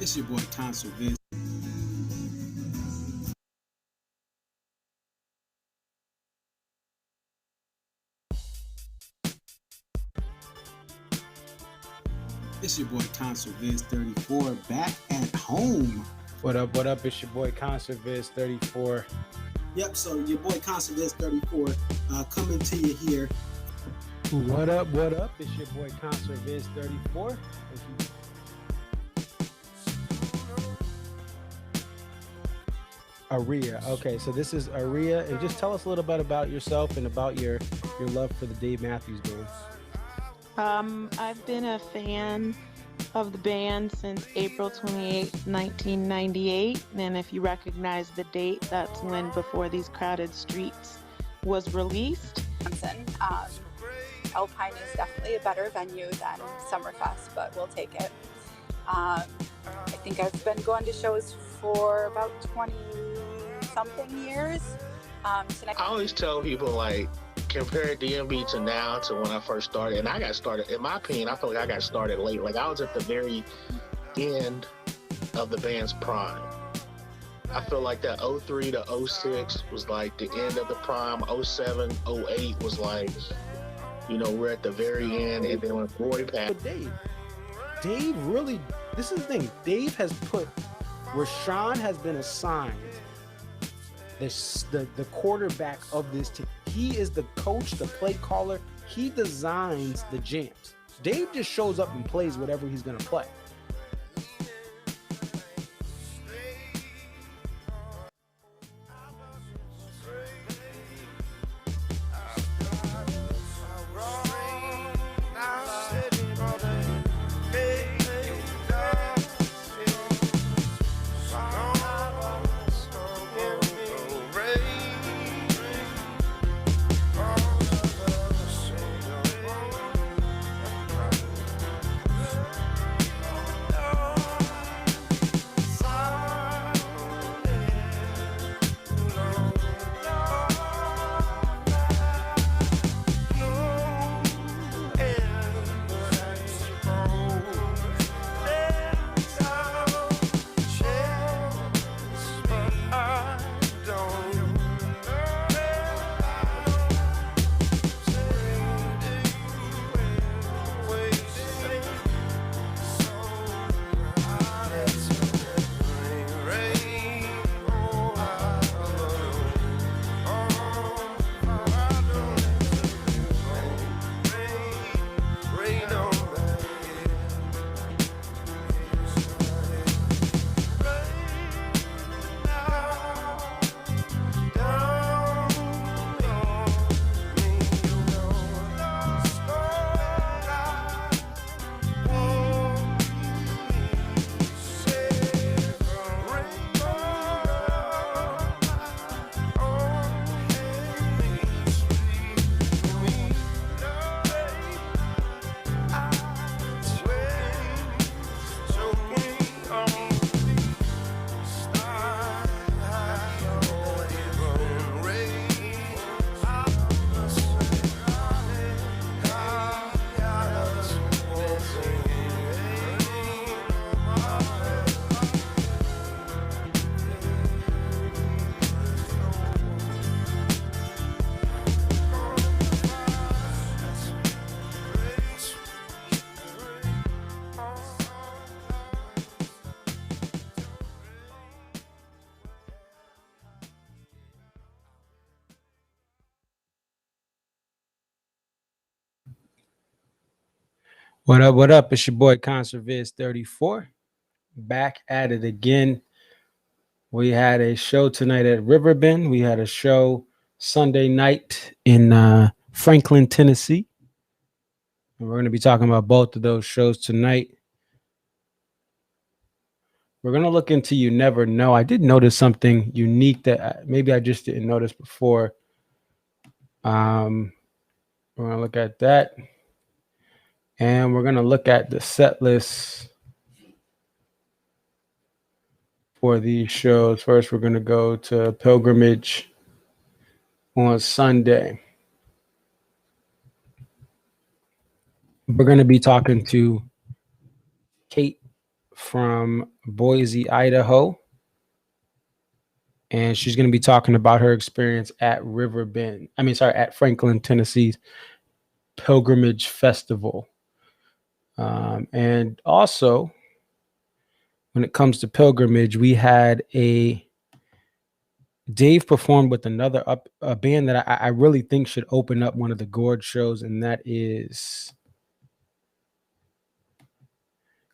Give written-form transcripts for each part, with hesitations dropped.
It's your boy Tonsil Vince. It's your boy Tonsil Vince 34 back at home. What up? What up? It's your boy Concert Viz 34. Yep, so your boy Tonsil Vince 34 coming to you here. What up? What up? It's your boy Concert Viz 34. Aria. Okay, so this is Aria, and just tell us a little bit about yourself and about your love for the Dave Matthews Band. I've been a fan of the band since April 28, 1998, and if you recognize the date, that's when Before These Crowded Streets was released. Alpine is definitely a better venue than Summerfest, but we'll take it. I think I've been going to shows for about 20-something years. I always tell people, like, compare DMB to now to when I first started. And I got started, in my opinion, I feel like I got started late. Like, I was at the very end of the band's prime. I feel like that 03 to 06 was like the end of the prime. 07, 08 was like, you know, we're at the very end. And then when Roy passed. But Dave really, this is the thing. Dave has put, Rashawn has been assigned the quarterback of this team. He is the coach, the play caller. He designs the jams. Dave just shows up and plays whatever he's going to play. What up? What up? It's your boy Concert Viz 34. Back at it again. We had a show tonight at Riverbend. We had a show Sunday night in Franklin, Tennessee. And we're going to be talking about both of those shows tonight. We're going to look into You Never Know. I did notice something unique that maybe I just didn't notice before. We're going to look at that. And we're going to look at the set list for these shows. First, we're going to go to Pilgrimage on Sunday. We're going to be talking to Kate from Boise, Idaho. And she's going to be talking about her experience at at Franklin, Tennessee's Pilgrimage Festival. And also, when it comes to pilgrimage, we had Dave performed with another a band that I really think should open up one of the Gorge shows, and that is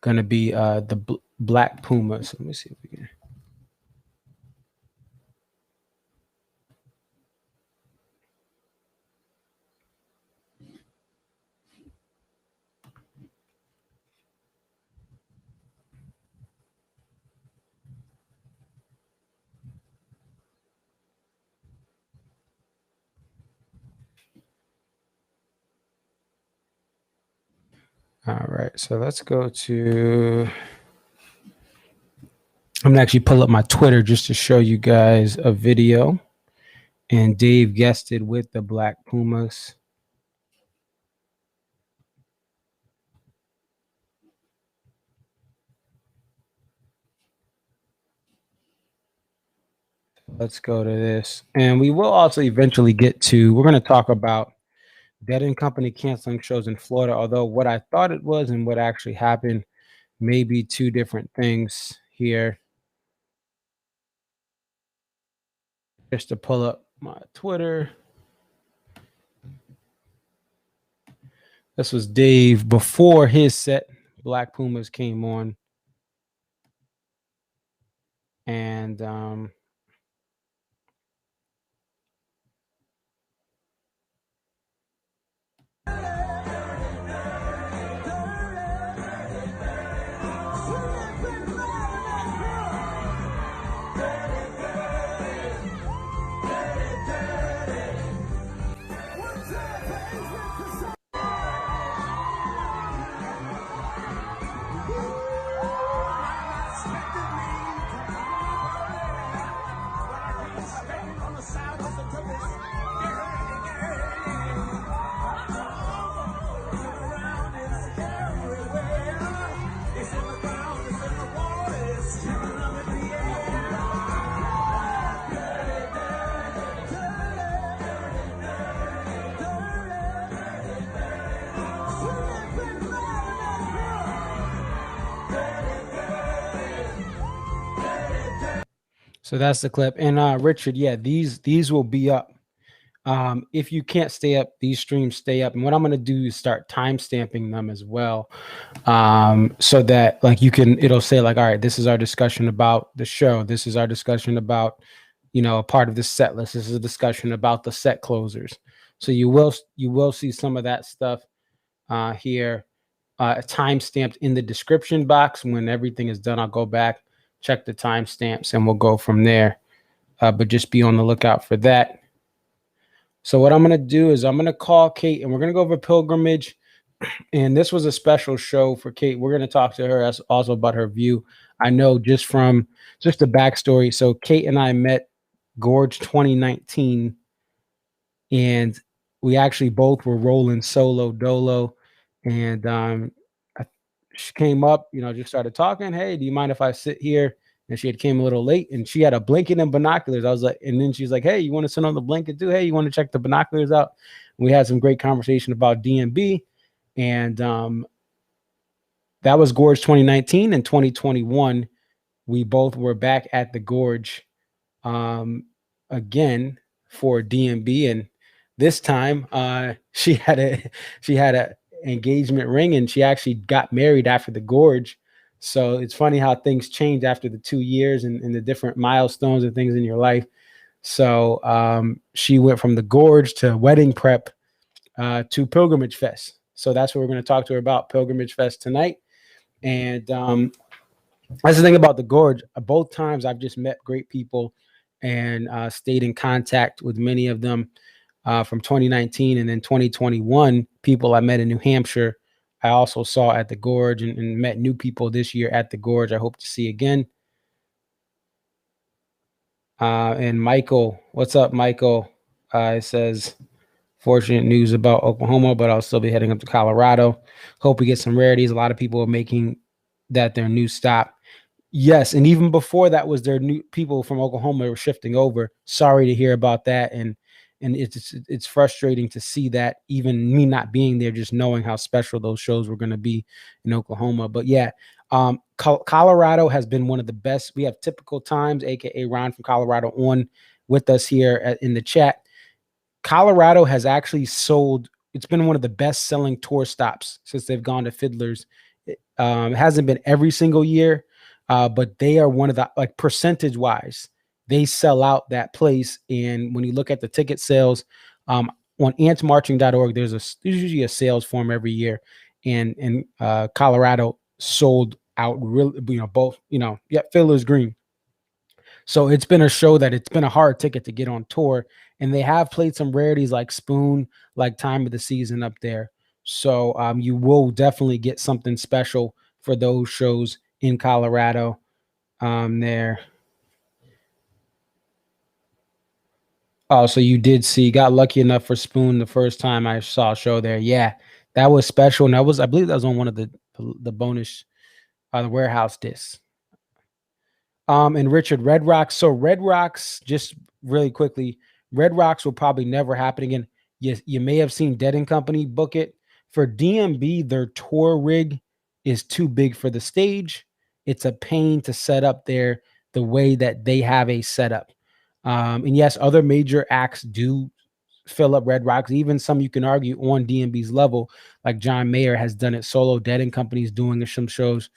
going to be the Black Pumas. Let me see if we can. All right, so let's go to. I'm gonna actually pull up my Twitter just to show you guys a video. And Dave guested with the Black Pumas. Let's go to this. And we will also eventually get to, we're going to talk about Dead & Company canceling shows in Florida, although what I thought it was and what actually happened may be two different things here. Just to pull up my Twitter. This was Dave before his set. Black Pumas came on. And so that's the clip. And Richard, yeah, these will be up. If you can't stay up, these streams stay up. And what I'm going to do is start timestamping them as well. So that like it'll say like, all right, this is our discussion about the show. This is our discussion about, a part of the set list. This is a discussion about the set closers. So you will see some of that stuff here timestamped in the description box. When everything is done, I'll go back, check the timestamps, and we'll go from there. But just be on the lookout for that. So what I'm going to do is I'm going to call Kate, and we're going to go over Pilgrimage. And this was a special show for Kate. We're going to talk to her also about her view. I know just from the backstory. So Kate and I met Gorge 2019, and we actually both were rolling solo dolo. And she came up, just started talking. Hey, do you mind if I sit here? And she came a little late, and she had a blanket and binoculars. I was like, and then she's like, hey, you want to sit on the blanket too? Hey, you want to check the binoculars out? And we had some great conversation about DMB. And that was Gorge 2019. And 2021, we both were back at the Gorge again for DMB. And this time she had a engagement ring, and she actually got married after the Gorge. So it's funny how things change after the 2 years and the different milestones and things in your life. So she went from the Gorge to wedding prep to Pilgrimage Fest. So that's what we're going to talk to her about, Pilgrimage Fest tonight. And that's the thing about the Gorge. Both times I've just met great people and stayed in contact with many of them from 2019, and then 2021, people I met in New Hampshire, I also saw at the Gorge, and met new people this year at the Gorge. I hope to see again. And Michael, what's up, Michael? It says, fortunate news about Oklahoma, but I'll still be heading up to Colorado. Hope we get some rarities. A lot of people are making their new stop. Yes, and even before that was their new people from Oklahoma were shifting over. Sorry to hear about that, and it's frustrating to see that, even me not being there, just knowing how special those shows were going to be in Oklahoma. But yeah, Colorado has been one of the best. We have Typical Times, aka Ron from Colorado, on with us here in the chat. Colorado has actually sold. It's been one of the best selling tour stops since they've gone to Fiddler's. It hasn't been every single year. But they are one of the, like, percentage wise, they sell out that place. And when you look at the ticket sales, on antmarching.org, there's usually a sales form every year, and Colorado sold out really, both, Fiddler's Green. So it's been a show that it's been a hard ticket to get on tour, and they have played some rarities like Spoon, like Time of the Season up there. So you will definitely get something special for those shows in Colorado there. Oh, so you got lucky enough for Spoon the first time I saw a show there. Yeah, that was special. And I believe that was on one of the bonus, the warehouse discs. And Richard, Red Rocks. So Red Rocks, just really quickly, Red Rocks will probably never happen again. Yes, you may have seen Dead & Company book it. For DMB, their tour rig is too big for the stage. It's a pain to set up there the way that they have a setup. And yes, other major acts do fill up Red Rocks. Even some you can argue on DMB's level, like John Mayer has done it solo. Dead & Company's doing some shows,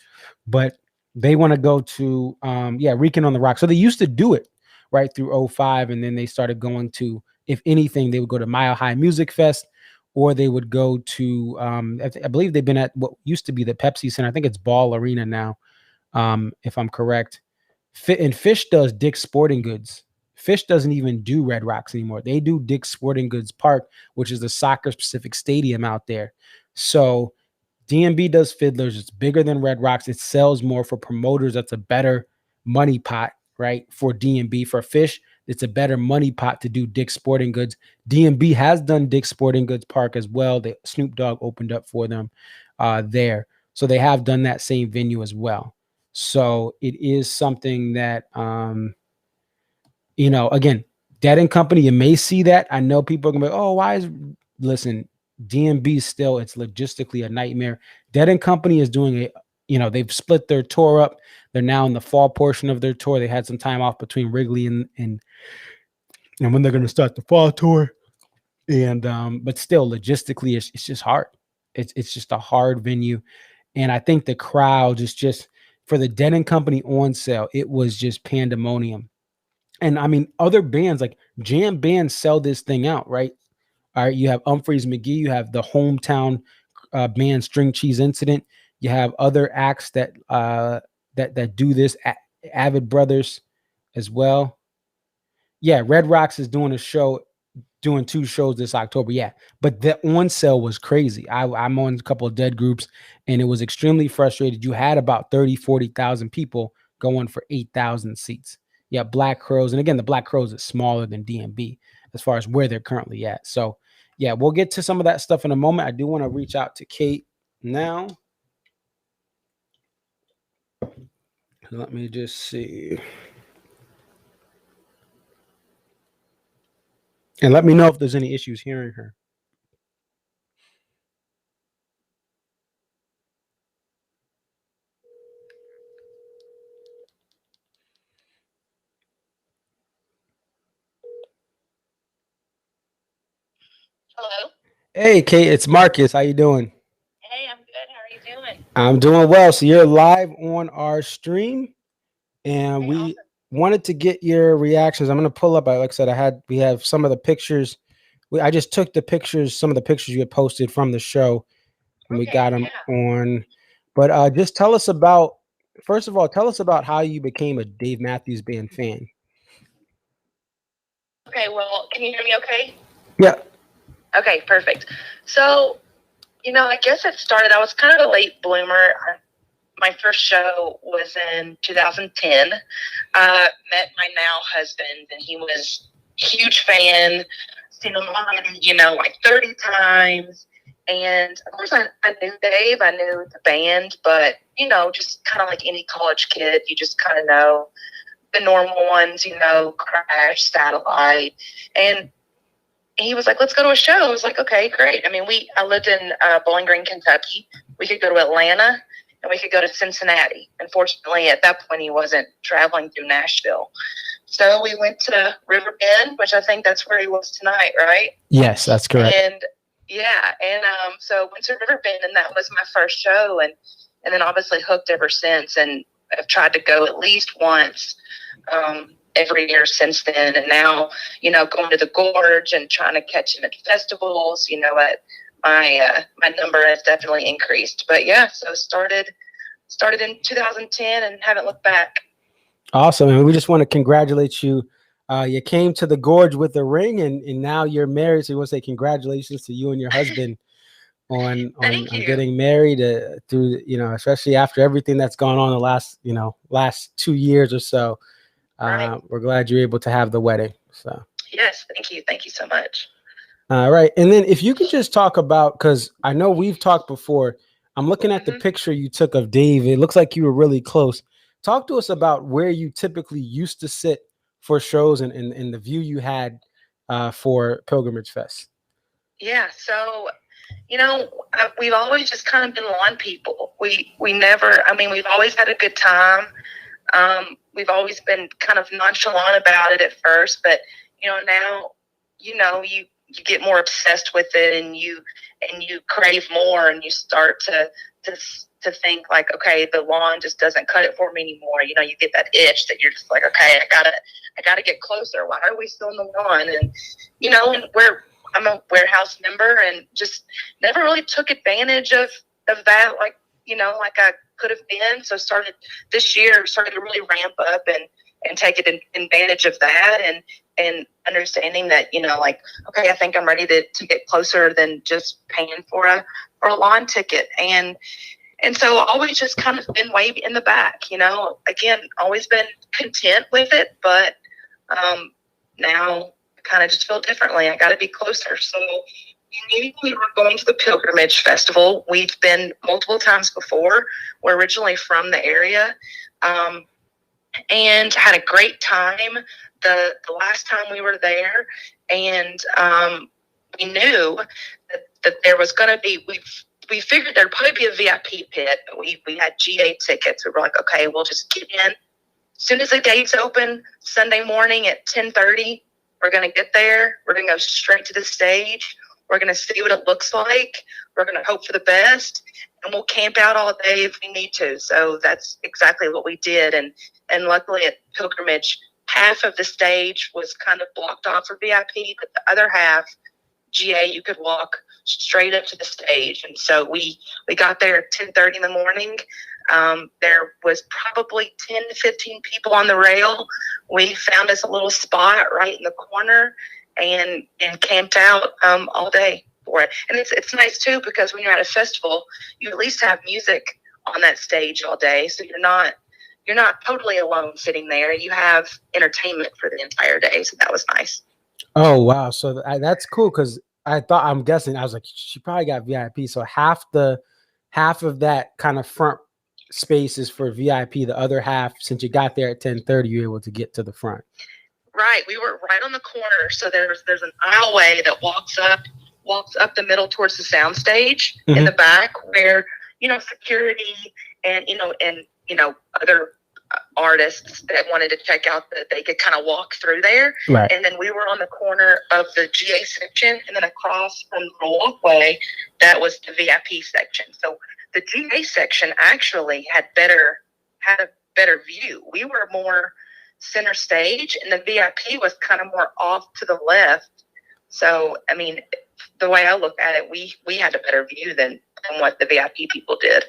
but they want to go to Reekin on the Rock. So they used to do it right through 05, and then they started going to, if anything, they would go to Mile High Music Fest, or they would go to I believe they've been at what used to be the Pepsi Center. I think it's Ball Arena now, if I'm correct. And Fish does Dick's Sporting Goods. Fish doesn't even do Red Rocks anymore. They do Dick's Sporting Goods Park, which is the soccer specific stadium out there. So DMB does Fiddlers. It's bigger than Red Rocks. It sells more for promoters. That's a better money pot, right? For DMB. For Fish, it's a better money pot to do Dick's Sporting Goods. DMB has done Dick's Sporting Goods Park as well. Snoop Dogg opened up for them there. So they have done that same venue as well. So it is something that, again, Dead & Company, you may see that. I know people are going to be, oh, listen, DMB still, it's logistically a nightmare. Dead & Company is doing they've split their tour up. They're now in the fall portion of their tour. They had some time off between Wrigley and when they're going to start the fall tour. And but still, logistically, it's just hard. It's just a hard venue. And I think the crowd is just, for the Dead & Company on sale, it was just pandemonium. And I mean, other bands like jam bands sell this thing out, right? All right, you have Humphreys McGee, you have the hometown band String Cheese Incident, you have other acts that do this, Avid Brothers as well. Yeah, Red Rocks is doing doing 2 shows this October. Yeah, but the on sale was crazy. I'm on a couple of Dead groups, and it was extremely frustrated. You had about 40,000 people going for 8,000 seats. Yeah, Black Crows. And again, the Black Crows is smaller than DMB as far as where they're currently at. So yeah, we'll get to some of that stuff in a moment. I do want to reach out to Kate now. Let me just see. And let me know if there's any issues hearing her. Hello. Hey, Kate, it's Marcus. How you doing? Hey, I'm good. How are you doing? I'm doing well. So you're live on our stream, and we wanted to get your reactions. I'm going to pull up. Like I said, we have some of the pictures. I just took the pictures, some of the pictures you had posted from the show, and we got them on. But just tell us about, first of all, tell us about how you became a Dave Matthews Band fan. Okay, well, can you hear me okay? Yeah. Okay, perfect. So, I guess it started, I was kind of a late bloomer. My first show was in 2010. Met my now husband, and he was a huge fan. Seen him on, like 30 times. And of course, I knew Dave, I knew the band, but, you know, just kind of like any college kid, you just kind of know the normal ones, you know, Crash, Satellite. And he was like, let's go to a show. I was like, okay, great. I mean, I lived in Bowling Green, Kentucky. We could go to Atlanta and we could go to Cincinnati. Unfortunately, at that point, he wasn't traveling through Nashville. So we went to Riverbend, which I think that's where he was tonight, right? Yes, that's correct. And so went to Riverbend, and that was my first show, and then obviously hooked ever since, and I've tried to go at least once every year since then. And now, you know, going to the Gorge and trying to catch him at festivals, you know, my number has definitely increased. But yeah, so started in 2010 and haven't looked back. Awesome. And we just want to congratulate you. You came to the Gorge with a ring, and now you're married. So we want to say congratulations to you and your husband on getting married through, you know, especially after everything that's gone on the last 2 years or so. Right. We're glad you're able to have the wedding. So yes, thank you so much. All right. And then if you could just talk about, because I know we've talked before, I'm looking at the picture you took of Dave. It looks like you were really close. Talk to us about where you typically used to sit for shows and the view you had for Pilgrimage Fest. Yeah, so, you know, we've always just kind of been lawn people. We never, I mean, we've always had a good time. We've always been kind of nonchalant about it at first, but, you know, now, you know, you get more obsessed with it, and you crave more, and you start to think like, okay, the lawn just doesn't cut it for me anymore. You know, you get that itch that you're just like, okay, I gotta get closer. Why are we still in the lawn? And, you know, and I'm a warehouse member, and just never really took advantage of that, like, you know, like I could have been. So started to really ramp up and take advantage of that, and understanding that, you know, like, okay, I think I'm ready to get closer than just paying for a lawn ticket. And so always just kind of been way in the back, you know, again, always been content with it, but now kind of just feel differently. I got to be closer. So we knew we were going to the Pilgrimage Festival. We've been multiple times before. We're originally from the area, and had a great time the last time we were there. And we knew that there was going to be, we figured there'd probably be a VIP pit, but we had GA tickets. We were like, okay, we'll just get in. As soon as the gates open Sunday morning at 10:30, we're going to get there. We're going to go straight to the stage. We're going to see what it looks like. We're going to hope for the best, and we'll camp out all day if we need to. So that's exactly what we did. And luckily at Pilgrimage, half of the stage was kind of blocked off for VIP, but the other half, GA, you could walk straight up to the stage. And so we got there at 10:30 in the morning. There was probably 10 to 15 people on the rail. We found us a little spot right in the corner and camped out all day for it. And it's nice too, because when you're at a festival, you at least have music on that stage all day, so you're not totally alone sitting there. You have entertainment for the entire day, so that was nice. Oh wow, so that's cool, because I'm guessing, I was like, she probably got VIP, so half of that kind of front space is for VIP. The other half, since you got there at 10:30, you're able to get to the front. Right, we were right on the corner, so there's an aisleway that walks up the middle towards the sound stage in the back, where, you know, security and other artists that wanted to check out, that they could kind of walk through there. Right. And then we were on the corner of the GA section, and then across from the walkway, that was the VIP section. So the GA section actually had a better view. We were more center stage, and the VIP was kind of more off to the left. So, I mean, the way I look at it, we had a better view than what the VIP people did.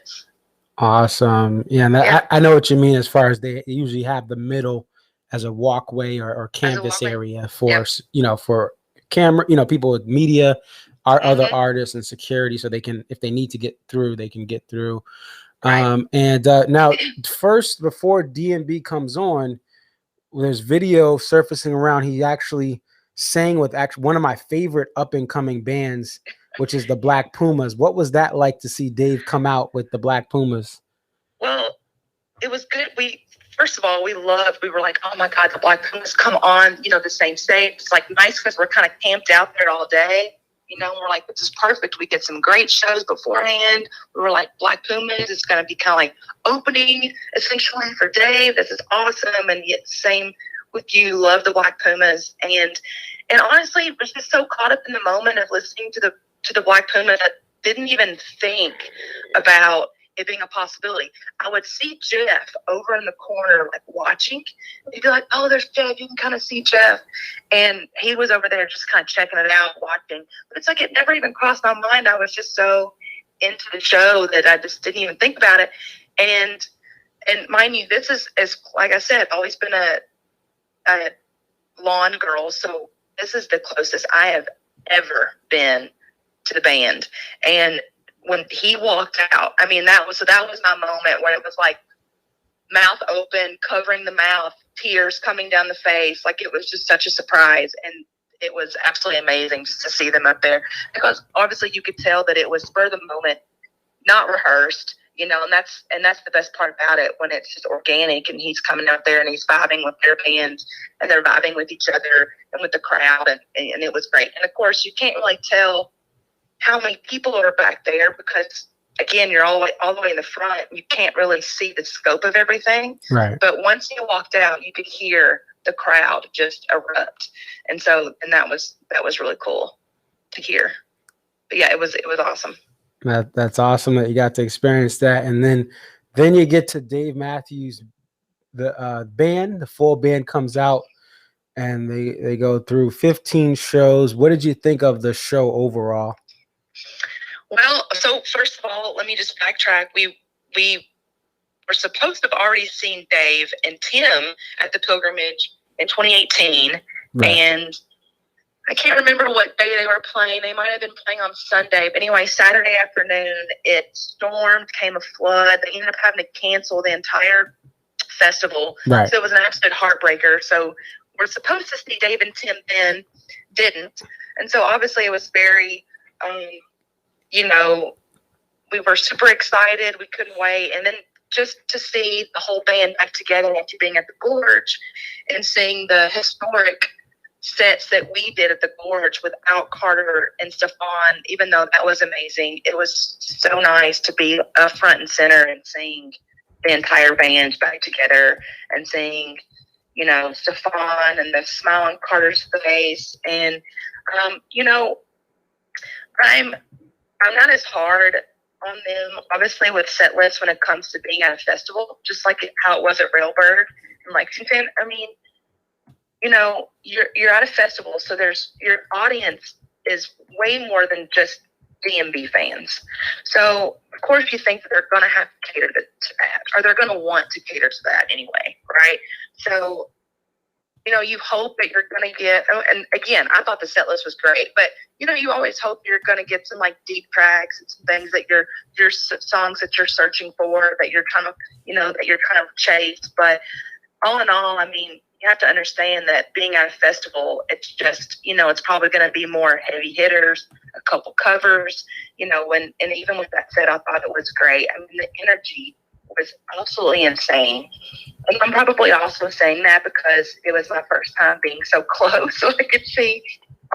Awesome. Yeah, and I know what you mean, as far as they usually have the middle as a walkway or canvas area for, you know, for camera, you know, people with media, other artists and security, so they can, if they need to get through, they can get through. Right. Now, first, before D&B comes on, there's video surfacing around. He actually sang with one of my favorite up and coming bands, which is the Black Pumas. What was that like to see Dave come out with the Black Pumas? Well, it was good. First of all, we were like, oh my God, the Black Pumas come on, the same stage. It's like nice because we're kind of camped out there all day. We're like, this is perfect. We get some great shows beforehand. We were like, Black Pumas is going to be kind of like opening essentially for Dave. This is awesome. And yet same with you, love the Black Pumas. And honestly, was just so caught up in the moment of listening to the Black Pumas that didn't even think about it being a possibility. I would see Jeff over in the corner, like watching. He'd be like, oh, there's Jeff. You can kind of see Jeff. And he was over there just kind of checking it out, watching. But it's like it never even crossed my mind. I was just so into the show that I just didn't even think about it. And mind you, this is, as like I said, I've always been a lawn girl. So this is the closest I have ever been to the band. And when he walked out, I mean, that was my moment when it was like mouth open, covering the mouth, tears coming down the face. Like it was just such a surprise. And it was absolutely amazing just to see them up there because obviously you could tell that it was for the moment, not rehearsed, and that's the best part about it when it's just organic and he's coming out there and he's vibing with their bands and they're vibing with each other and with the crowd. And it was great. And of course you can't really tell how many people are back there because again, you're all the way in the front. You can't really see the scope of everything. Right. But once you walked out, you could hear the crowd just erupt. And that was really cool to hear. But yeah, it was awesome. That's awesome that you got to experience that. And then you get to Dave Matthews, the band, the full band comes out and they go through 15 shows. What did you think of the show overall? Well, so first of all, let me just backtrack. We were supposed to have already seen Dave and Tim at the Pilgrimage in 2018. Right. And I can't remember what day they were playing. They might have been playing on Sunday. But anyway, Saturday afternoon, it stormed, came a flood. They ended up having to cancel the entire festival. Right. So it was an absolute heartbreaker. So we're supposed to see Dave and Tim then, didn't. And so obviously it was very... we were super excited. We couldn't wait. And then just to see the whole band back together after being at the Gorge and seeing the historic sets that we did at the Gorge without Carter and Stefan, even though that was amazing, it was so nice to be up front and center and seeing the entire band back together and seeing, Stefan and the smile on Carter's face. And, I'm not as hard on them, obviously, with set lists when it comes to being at a festival, just like how it was at Railbird in Lexington. I mean, you're at a festival, so your audience is way more than just DMB fans. So, of course, you think that they're going to have to cater to that, or they're going to want to cater to that anyway, right? So, you hope that you're going to get, and again, I thought the set list was great, but, you always hope you're going to get some like deep tracks and some things that your songs that you're searching for, that you're trying to chase. But all in all, I mean, you have to understand that being at a festival, it's just, it's probably going to be more heavy hitters, a couple covers, and even with that said, I thought it was great. I mean, the energy was absolutely insane. And I'm probably also saying that because it was my first time being so close, so I could see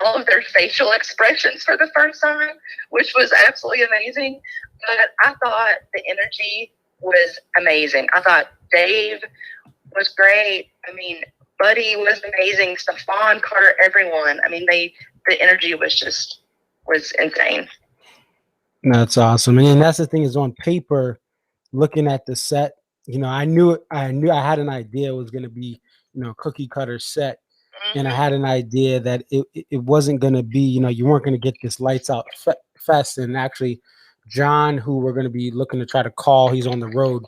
all of their facial expressions for the first time, which was absolutely amazing. But I thought the energy was amazing. I thought Dave was great. I mean, Buddy was amazing. Stefan, Carter, everyone. I mean, the energy was insane. That's awesome. And that's the thing is on paper, looking at the set, I knew I had an idea it was going to be, cookie cutter set. And I had an idea that it wasn't going to be, you weren't going to get this lights out fest. And actually, John, who we're going to be looking to try to call, he's on the road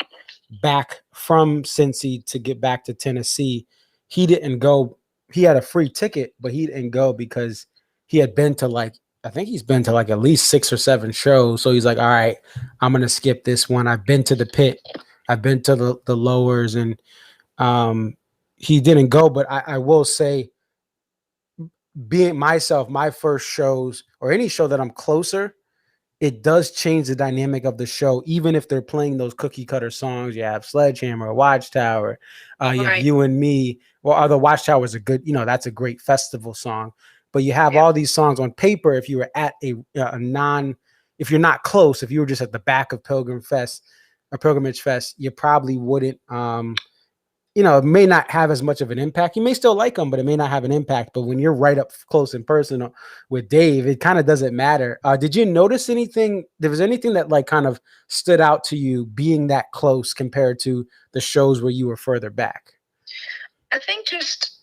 back from Cincy to get back to Tennessee. He didn't go. He had a free ticket, but he didn't go because he had been to I think he's been to at least 6 or 7 shows. So he's like, all right, I'm going to skip this one. I've been to the pit. I've been to the lowers, and he didn't go. But I will say being myself, my first shows or any show that I'm closer, it does change the dynamic of the show. Even if they're playing those cookie cutter songs, you have Sledgehammer, Watchtower, you have You and Me. Well, the Watchtower is a good, that's a great festival song. But you have all these songs on paper. If you were at if you're not close, if you were just at the back of Pilgrimage Fest, you probably wouldn't. It may not have as much of an impact. You may still like them, but it may not have an impact. But when you're right up close and personal with Dave, it kind of doesn't matter. Did you notice anything? There was anything that like kind of stood out to you being that close compared to the shows where you were further back? I think just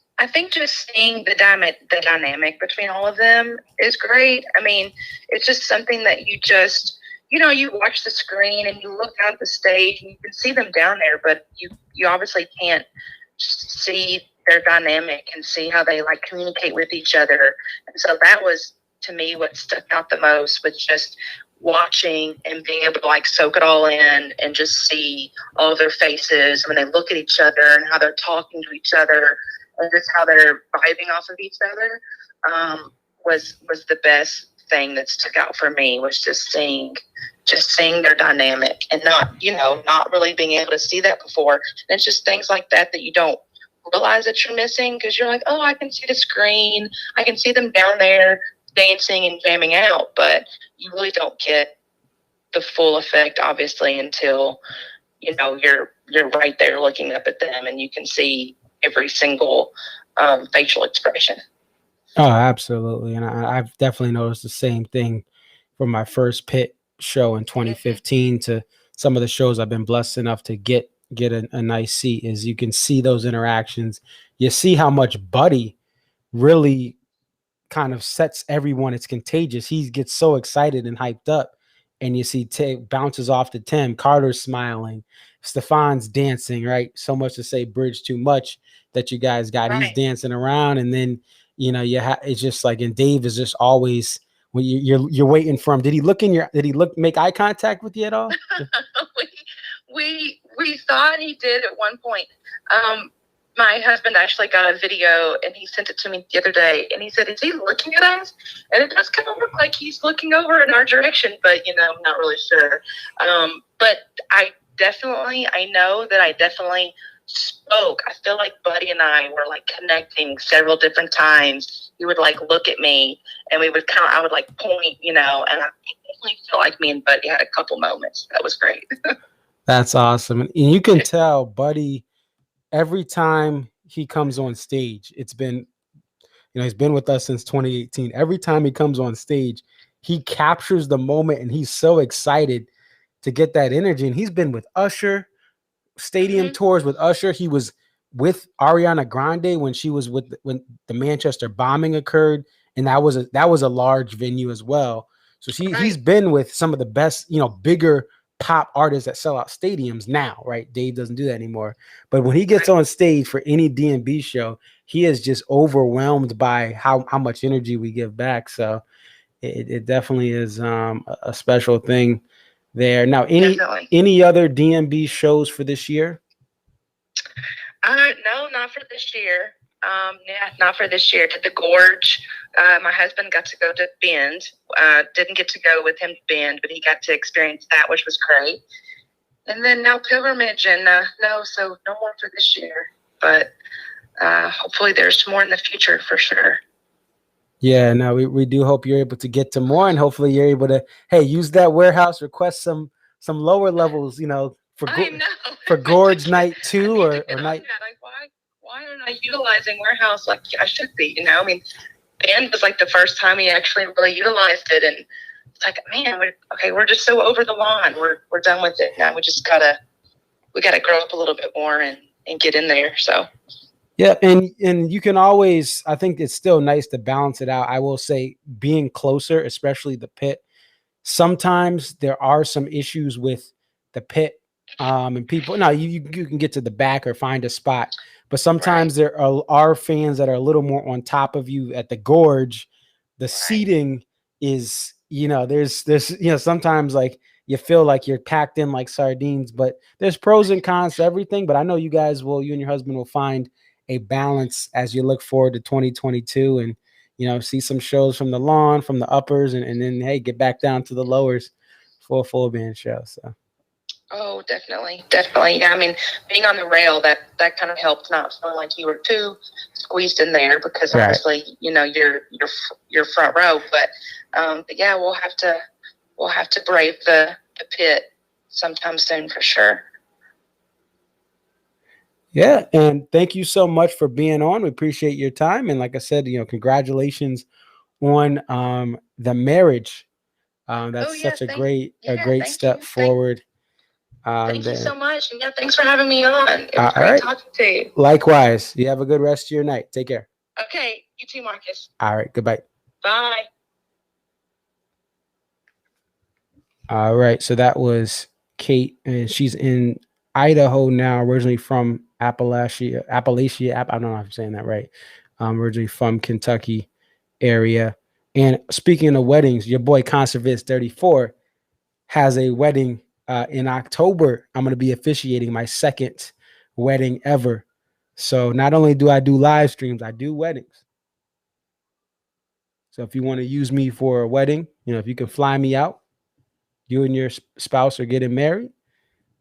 seeing the dynamic between all of them is great. I mean, it's just something that you just, you watch the screen and you look out at the stage and you can see them down there, but you obviously can't see their dynamic and see how they like communicate with each other. And so that was, to me, what stuck out the most, was just watching and being able to like soak it all in and just see all of their faces when they look at each other and how they're talking to each other and just how they're vibing off of each other, was the best thing that stuck out for me, was just seeing their dynamic and not really being able to see that before. And it's just things like that you don't realize that you're missing, because you're like, oh, I can see the screen, I can see them down there dancing and jamming out, but you really don't get the full effect, obviously, until you're right there looking up at them and you can see every single facial expression. Oh, absolutely. And I've definitely noticed the same thing from my first pit show in 2015 to some of the shows I've been blessed enough to get a nice seat. Is you can see those interactions. You see how much Buddy really kind of sets everyone. It's contagious. He gets so excited and hyped up, and you see bounces off to Tim. Carter's smiling. Stefan's dancing, right? So much to say, Bridge Too Much that you guys got. Right. He's dancing around, and then it's just like, and Dave is just always, when you're waiting for him. Did he make eye contact with you at all? we thought he did at one point. My husband actually got a video and he sent it to me the other day, and he said, is he looking at us? And it does kind of look like he's looking over in our direction, but I'm not really sure. But I know that I definitely spoke. I feel like Buddy and I were like connecting several different times. He would like look at me and I would like point, and I definitely feel like me and Buddy had a couple moments. That was great. That's awesome. And you can tell Buddy, every time he comes on stage, it's been, he's been with us since 2018. Every time he comes on stage, he captures the moment and he's so excited to get that energy. And he's been with Usher, stadium tours with Usher. He was with Ariana Grande when the Manchester bombing occurred, and that was a large venue as well. So he's been with some of the best, bigger pop artists that sell out stadiums now, right? Dave doesn't do that anymore. But when he gets on stage for any D&B show, he is just overwhelmed by how much energy we give back. So it definitely is a special thing there. Now, any other D&B shows for this year? No, not for this year. Not for this year. Did the Gorge. My husband got to go to Bend. Didn't get to go with him to Bend, but he got to experience that, which was great. And then now Pilgrimage, and so no more for this year. But hopefully there's more in the future for sure. Yeah, no, we do hope you're able to get to more, and hopefully you're able to, use that warehouse, request some lower levels, for Gorge Night 2 or night. Why aren't I utilizing warehouse like I should be? I mean, Band was like the first time he actually really utilized it, and it's like, man, we're just so over the line. We're done with it now. We gotta grow up a little bit more and get in there. So. Yeah, and you can always, I think it's still nice to balance it out. I will say, being closer, especially the pit, sometimes there are some issues with the pit, and people. Now you can get to the back or find a spot, but sometimes there are fans that are a little more on top of you at the Gorge. The seating is, there's sometimes like you feel like you're packed in like sardines, but there's pros and cons to everything. But I know you and your husband will find a balance as you look forward to 2022, and see some shows from the lawn, from the uppers, and then, hey, get back down to the lowers for a full band show. So. Oh, definitely. Yeah, I mean, being on the rail, that kind of helped not feeling like you were too squeezed in there, because obviously, you're front row. But yeah, we'll have to brave the pit sometime soon for sure. Yeah, and thank you so much for being on. We appreciate your time, and like I said, congratulations on the marriage. That's such a great step forward. Thank you so much. And yeah, thanks for having me on. It was great talking to you. Likewise. You have a good rest of your night. Take care. Okay. You too, Marcus. All right. Goodbye. Bye. All right. So that was Kate, and she's in Idaho now, originally from Appalachia. I don't know if I'm saying that right. Originally from Kentucky area. And speaking of weddings, your boy Conservist 34 has a wedding in October. I'm going to be officiating my second wedding ever. So not only do I do live streams, I do weddings. So if you want to use me for a wedding, if you can fly me out, you and your spouse are getting married,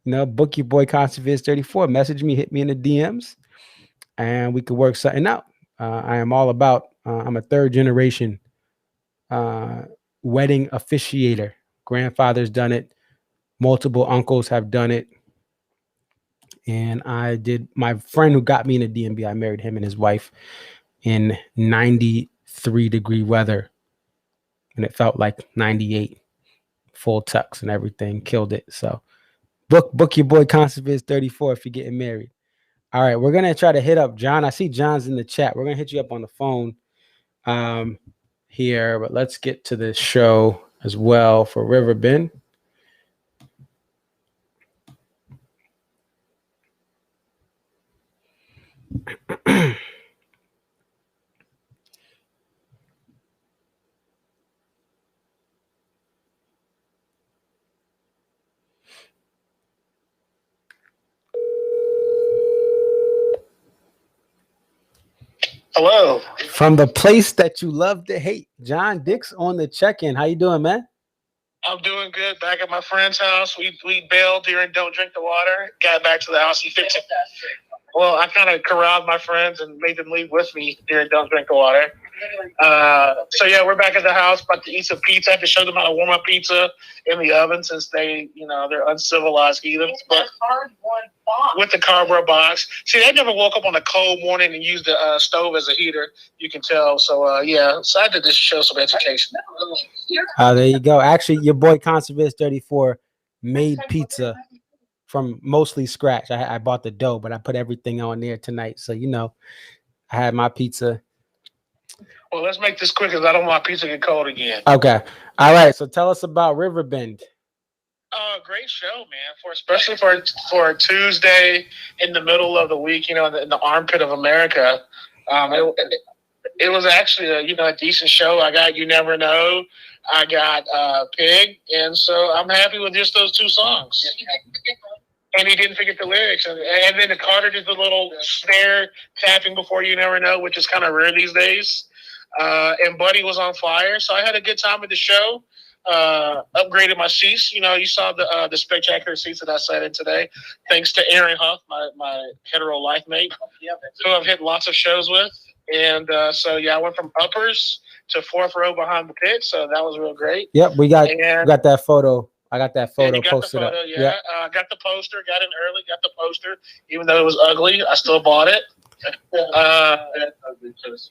book your boy Conservist 34. Message me, hit me in the DMs, and we could work something out. I am all about, I'm a third generation wedding officiator. Grandfather's done it. Multiple uncles have done it. And my friend who got me in a DMB, I married him and his wife in 93-degree weather. And it felt like 98, full tux and everything, killed it. So book your boy Conservist 34 if you're getting married. All right, we're going to try to hit up John. I see John's in the chat. We're going to hit you up on the phone here, but let's get to the show as well for Riverbend. Hello. From the place that you love to hate, John Dix on the check-in. How you doing, man? I'm doing good. Back at my friend's house. We bailed during Don't Drink the Water. Got back to the house. He fixed it. Well, I kind of corralled my friends and made them leave with me during Don't Drink the Water. So yeah, we're back at the house, about to eat some pizza. I have to show them how to warm up pizza in the oven since they're uncivilized heathens. But with the cardboard box. See, they never woke up on a cold morning and used the stove as a heater. You can tell. So yeah, so I had to just show some education. There you go. Actually, your boy Conservist 34 made pizza from mostly scratch. I bought the dough, but I put everything on there tonight. So I had my pizza. Well, let's make this quick because I don't want pizza to get cold again. Okay. All right. So tell us about Riverbend. Great show, man. Especially for a Tuesday in the middle of the week, in the armpit of America. It was actually a decent show. I got You Never Know. I got Pig, and so I'm happy with just those two songs. And he didn't forget the lyrics, and then the Carter did the little snare tapping before You Never Know, which is kind of rare these days. And Buddy was on fire, so I had a good time at the show. Upgraded my seats. You saw the spectacular seats that I sat in today, thanks to Aaron Huff, my hetero life mate, who I've hit lots of shows with. And so yeah, I went from uppers to fourth row behind the pit, so that was real great. Yep, we got that photo. I got that photo posted up. Yeah, I got the poster. Got in early. Got the poster, even though it was ugly. I still bought it.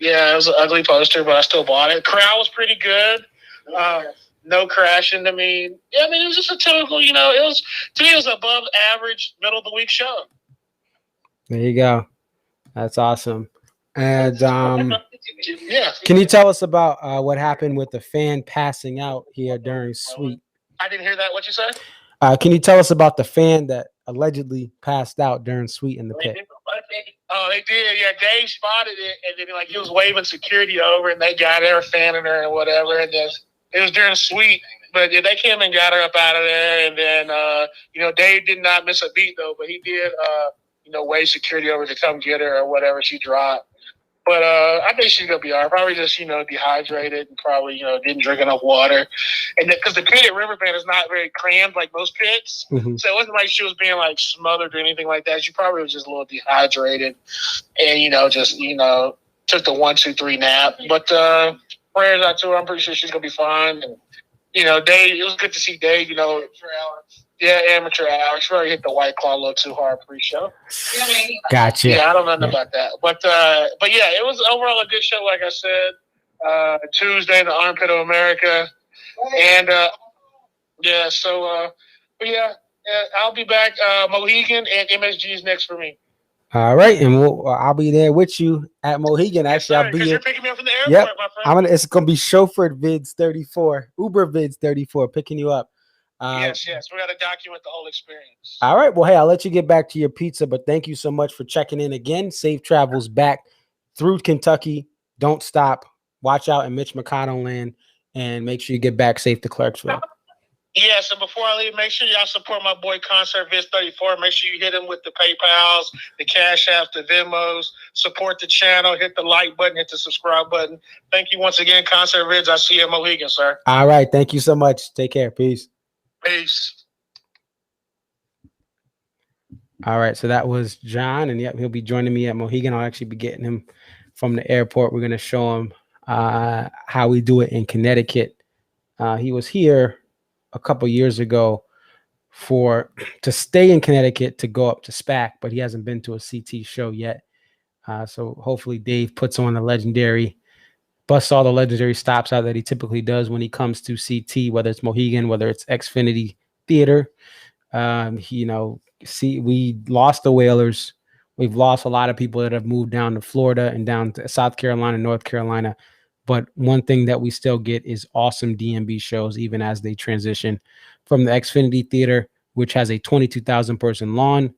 Yeah, it was an ugly poster, but I still bought it. Crowd was pretty good. No crashing. It was just a typical. To me, it was above average, middle of the week show. There you go. That's awesome. And yeah, can you tell us about what happened with the fan passing out here during Sweet? I didn't hear that. What you said? Can you tell us about the fan that allegedly passed out during Sweet in the pit? Oh, they did. Yeah, Dave spotted it, and then he was waving security over, and they got her, fanning her, and whatever. And then it was during Sweet, but yeah, they came and got her up out of there. And then Dave did not miss a beat though, but he did wave security over to come get her or whatever she dropped. But I think she's gonna be all right. Probably just dehydrated and probably didn't drink enough water, and because the pit at Riverbend is not very crammed like most pits, Mm-hmm. so it wasn't like she was being like smothered or anything like that. She probably was just a little dehydrated, and just took the 1, 2, 3 nap. But prayers out to her. I'm pretty sure she's gonna be fine. And Dave, it was good to see Dave. Yeah, amateur hour. She probably hit the White Claw a little too hard pre-show. Gotcha. Yeah, I don't know about that. But yeah, it was overall a good show, like I said. Tuesday, the Armpit of America. And, yeah, so, but yeah, I'll be back. Mohegan and MSG is next for me. All right, and I'll be there with you at Mohegan. Actually, I'll be here. You're picking me up from the airport, my friend. It's gonna be chauffeured Vids 34, Uber Vids 34, picking you up. Yes, we got to document the whole experience. All right, well, hey, I'll let you get back to your pizza, but thank you so much for checking in again. Safe travels back through Kentucky. Don't stop. Watch out in Mitch McConnell land, and make sure you get back safe to Clarksville. Yeah, so before I leave, make sure y'all support my boy Concert Viz 34. Make sure you hit him with the PayPals, the Cash Apps, the Venmos. Support the channel. Hit the like button. Hit the subscribe button. Thank you once again, Concert Viz. I'll see you at Mohegan, sir. All right, thank you so much. Take care. Peace. Peace. All right, so that was John, and he'll be joining me at Mohegan. I'll actually be getting him from the airport. We're going to show him how we do it in Connecticut. He was here a couple years ago to stay in Connecticut to go up to SPAC, but he hasn't been to a CT show yet. So hopefully Dave puts on busts all the legendary stops out that he typically does when he comes to CT, whether it's Mohegan, whether it's Xfinity Theater. We lost the Whalers. We've lost a lot of people that have moved down to Florida and down to South Carolina, North Carolina. But one thing that we still get is awesome DMB shows, even as they transition from the Xfinity Theater, which has a 22,000 person lawn,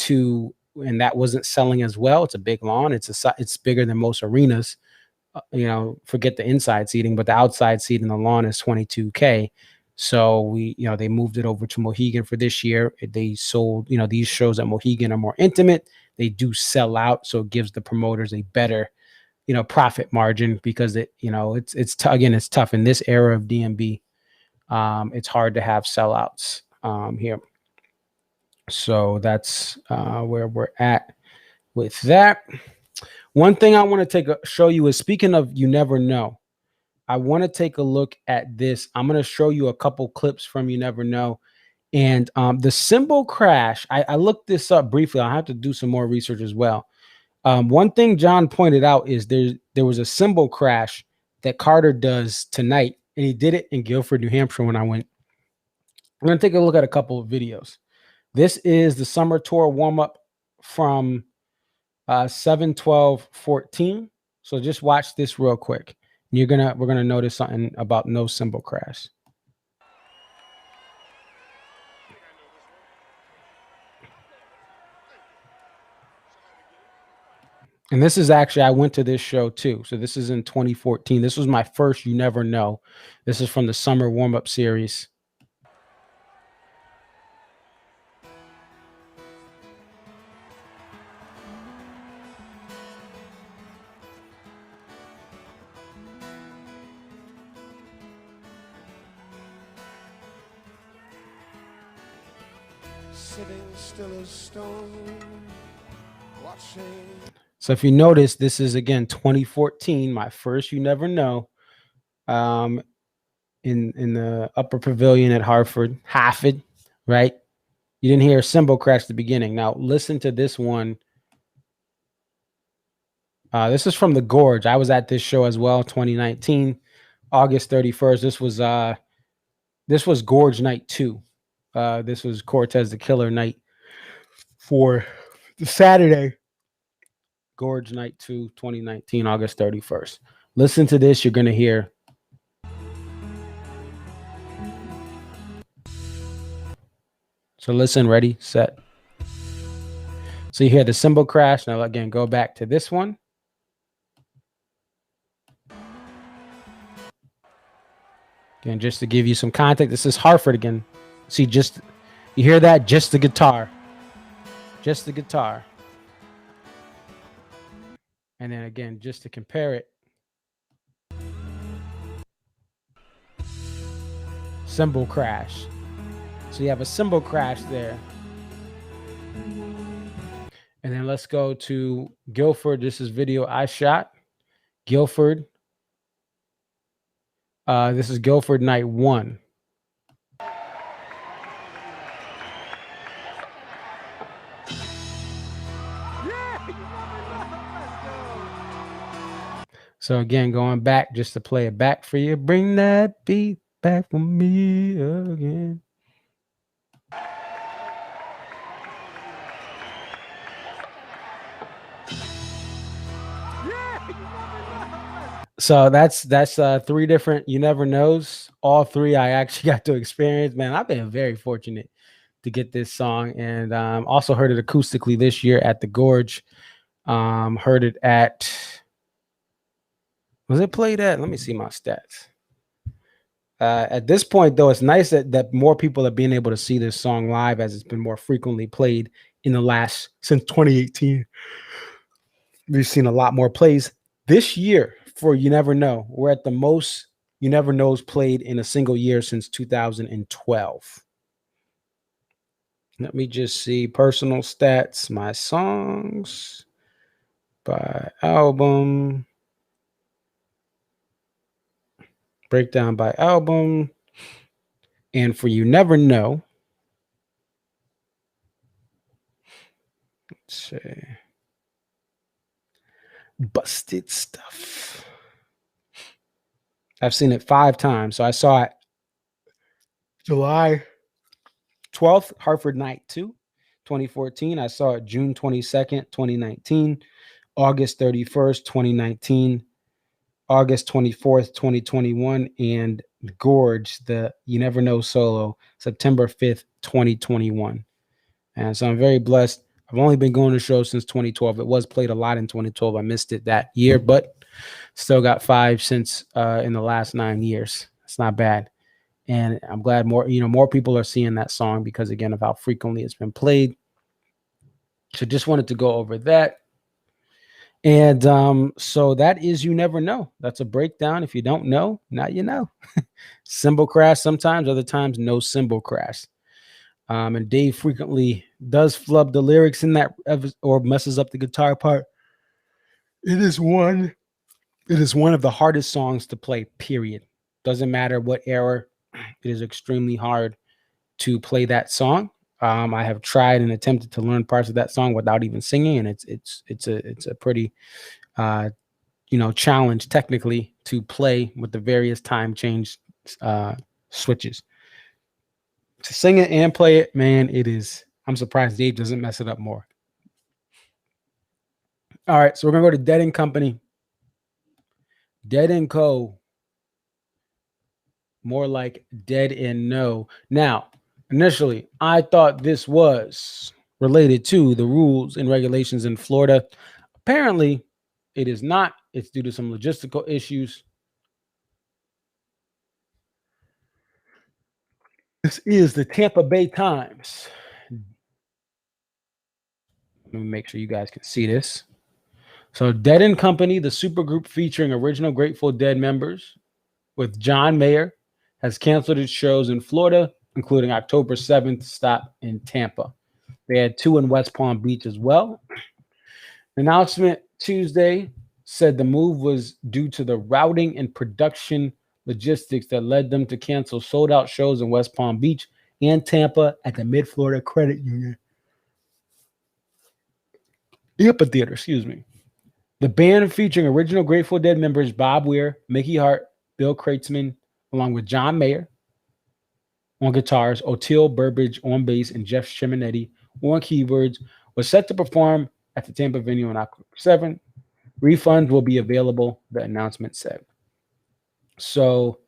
and that wasn't selling as well. It's a big lawn. It's bigger than most arenas. Forget the inside seating, but the outside seat in the lawn is 22K. So they moved it over to Mohegan for this year. They sold, these shows at Mohegan are more intimate. They do sell out, so it gives the promoters a better profit margin, because it's tough in this era of DMB. It's hard to have sellouts here. So that's where we're at with that. One thing I want to show you is, speaking of You Never Know, I want to take a look at this. I'm going to show you a couple clips from You Never Know. And the cymbal crash, I looked this up briefly. I'll have to do some more research as well. One thing John pointed out is there was a cymbal crash that Carter does tonight, and he did it in Guilford, New Hampshire when I went. I'm going to take a look at a couple of videos. This is the summer tour warm-up from 7/12/14. So just watch this real quick. We're gonna notice something about no cymbal crash. And this is actually, I went to this show too. So this is in 2014. This was my first You Never Know. This is from the summer warm-up series. Sitting still as stone, watching. So if you notice, this is again 2014, my first You Never Know, in the upper pavilion at Hartford, right? You didn't hear a cymbal crash at the beginning. Now listen to this one. This is from the Gorge. I was at this show as well, 2019, August 31st. This was Gorge Night 2. This was Cortez the Killer night for the Saturday. Gorge Night 2, 2019, August 31st. Listen to this. You're going to hear. So listen, ready, set. So you hear the cymbal crash. Now, again, go back to this one. Again, just to give you some context, this is Hartford again. See, you hear that? Just the guitar. Just the guitar. And then again, just to compare it, cymbal crash. So you have a cymbal crash there. And then let's go to Guilford. This is video I shot. Guilford. This is Guilford night 1. So again, going back just to play it back for you. Bring that beat back for me again. So that's 3 different You Never Knows. All 3 I actually got to experience. Man, I've been very fortunate to get this song, and also heard it acoustically this year at the Gorge. Heard it at, was it played at? Let me see my stats. At this point, though, it's nice that more people are being able to see this song live, as it's been more frequently played since 2018. We've seen a lot more plays this year for You Never Know. We're at the most You Never Knows played in a single year since 2012. Let me just see personal stats, my songs by album, breakdown by album. And for You Never Know, let's see, Busted Stuff. I've seen it 5 times. So I saw it July 12th, Hartford Night 2, 2014. I saw it June 22nd, 2019, August 31st, 2019, August 24th, 2021, and Gorge, the You Never Know solo, September 5th, 2021. And so I'm very blessed. I've only been going to shows since 2012. It was played a lot in 2012. I missed it that year, but still got 5 since in the last 9 years. It's not bad. And I'm glad more people are seeing that song because, again, of how frequently it's been played. So just wanted to go over that. And so that is You Never Know. That's a breakdown. If you don't know, now you know. Cymbal crash sometimes, other times no cymbal crash. And Dave frequently does flub the lyrics in that or messes up the guitar part. It is one of the hardest songs to play, period. Doesn't matter what era. It is extremely hard to play that song. I have tried and attempted to learn parts of that song without even singing, and it's a pretty challenge technically to play with the various time change switches. To sing it and play it, man, it is. I'm surprised Dave doesn't mess it up more. All right, so we're gonna go to Dead & Company. Dead & Co. More like Dead and No. Now, initially, I thought this was related to the rules and regulations in Florida. Apparently, it is not. It's due to some logistical issues. This is the Tampa Bay Times. Let me make sure you guys can see this. So, Dead & Company, the supergroup featuring original Grateful Dead members with John Mayer, has canceled its shows in Florida, including October 7th stop in Tampa. They had 2 in West Palm Beach as well. The announcement Tuesday said the move was due to the routing and production logistics that led them to cancel sold-out shows in West Palm Beach and Tampa at the Mid-Florida Credit Union Amphitheater, excuse me. The band featuring original Grateful Dead members Bob Weir, Mickey Hart, Bill Kreutzmann, along with John Mayer on guitars, Oteil Burbridge on bass, and Jeff Simonetti on keyboards, was set to perform at the Tampa venue on October 7th. Refunds will be available, the announcement said. So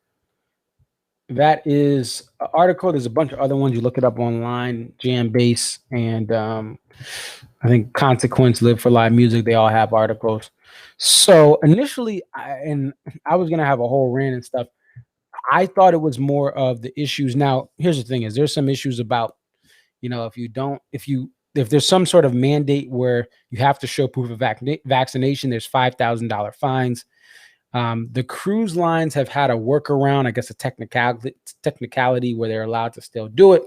that is an article. There's a bunch of other ones. You look it up online, Jam Bass, and I think Consequence, Live for Live Music. They all have articles. So initially, I was going to have a whole rant and stuff. I thought it was more of the issues. Now, here's the thing: is there's some issues about, there's if there's some sort of mandate where you have to show proof of vaccination, there's $5,000 fines. The cruise lines have had a workaround, I guess a technicality where they're allowed to still do it.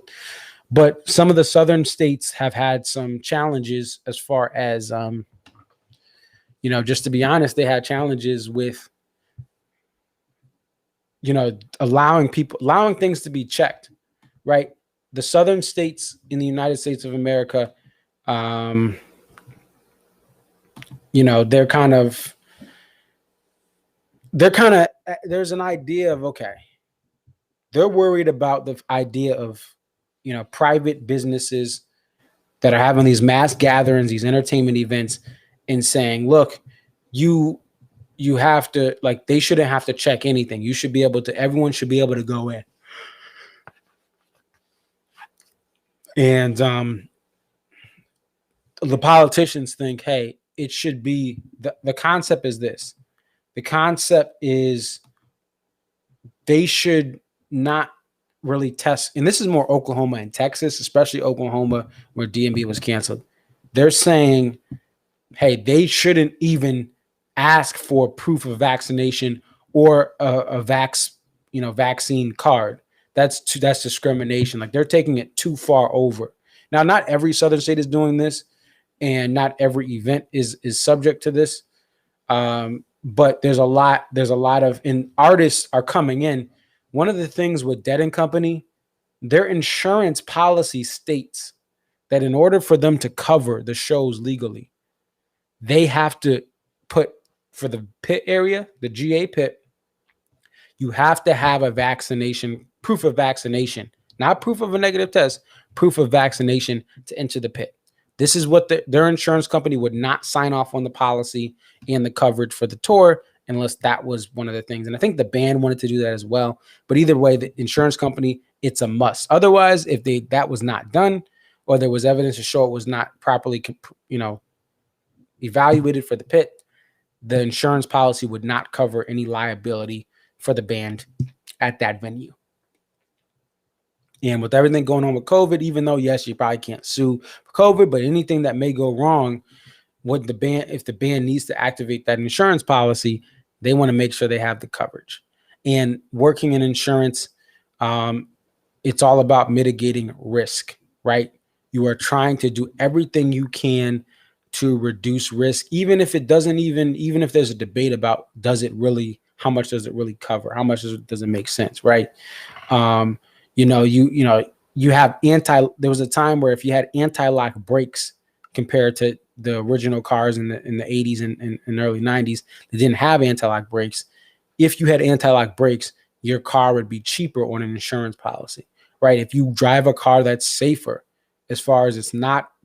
But some of the southern states have had some challenges as far as, just to be honest, they had challenges with, allowing things to be checked, right? The southern states in the United States of America, they're kind of, there's an idea of, okay, they're worried about the idea of, private businesses that are having these mass gatherings, these entertainment events, and saying, look, you have to, like, they shouldn't have to check anything. You should be able to, everyone should be able to go in. And the politicians think, hey, it should be, the concept is this. The concept is they should not really test, and this is more Oklahoma and Texas, especially Oklahoma, where DMV was canceled. They're saying, hey, they shouldn't even ask for proof of vaccination or a vaccine card. That's discrimination. Like, they're taking it too far over. Now, not every southern state is doing this, and not every event is subject to this. But there's a lot of, and artists are coming in. One of the things with Dead & Company, their insurance policy states that in order for them to cover the shows legally, they have to put, for the pit area, the GA pit, you have to have a vaccination, proof of vaccination, not proof of a negative test, proof of vaccination to enter the pit. This is what their insurance company would not sign off on the policy and the coverage for the tour unless that was one of the things. And I think the band wanted to do that as well. But either way, the insurance company, it's a must. Otherwise, if that was not done, or there was evidence to show it was not properly, evaluated for the pit, the insurance policy would not cover any liability for the band at that venue. And with everything going on with COVID, even though, yes, you probably can't sue for COVID, but anything that may go wrong with the band, if the band needs to activate that insurance policy, they want to make sure they have the coverage. And working in insurance, it's all about mitigating risk, right? You are trying to do everything you can to reduce risk, even if it doesn't even if there's a debate about how much does it really cover? How much does it make sense, right? You have there was a time where if you had anti-lock brakes compared to the original cars in the 80s and early 90s, they didn't have anti-lock brakes. If you had anti-lock brakes, your car would be cheaper on an insurance policy, right? If you drive a car that's safer, as far as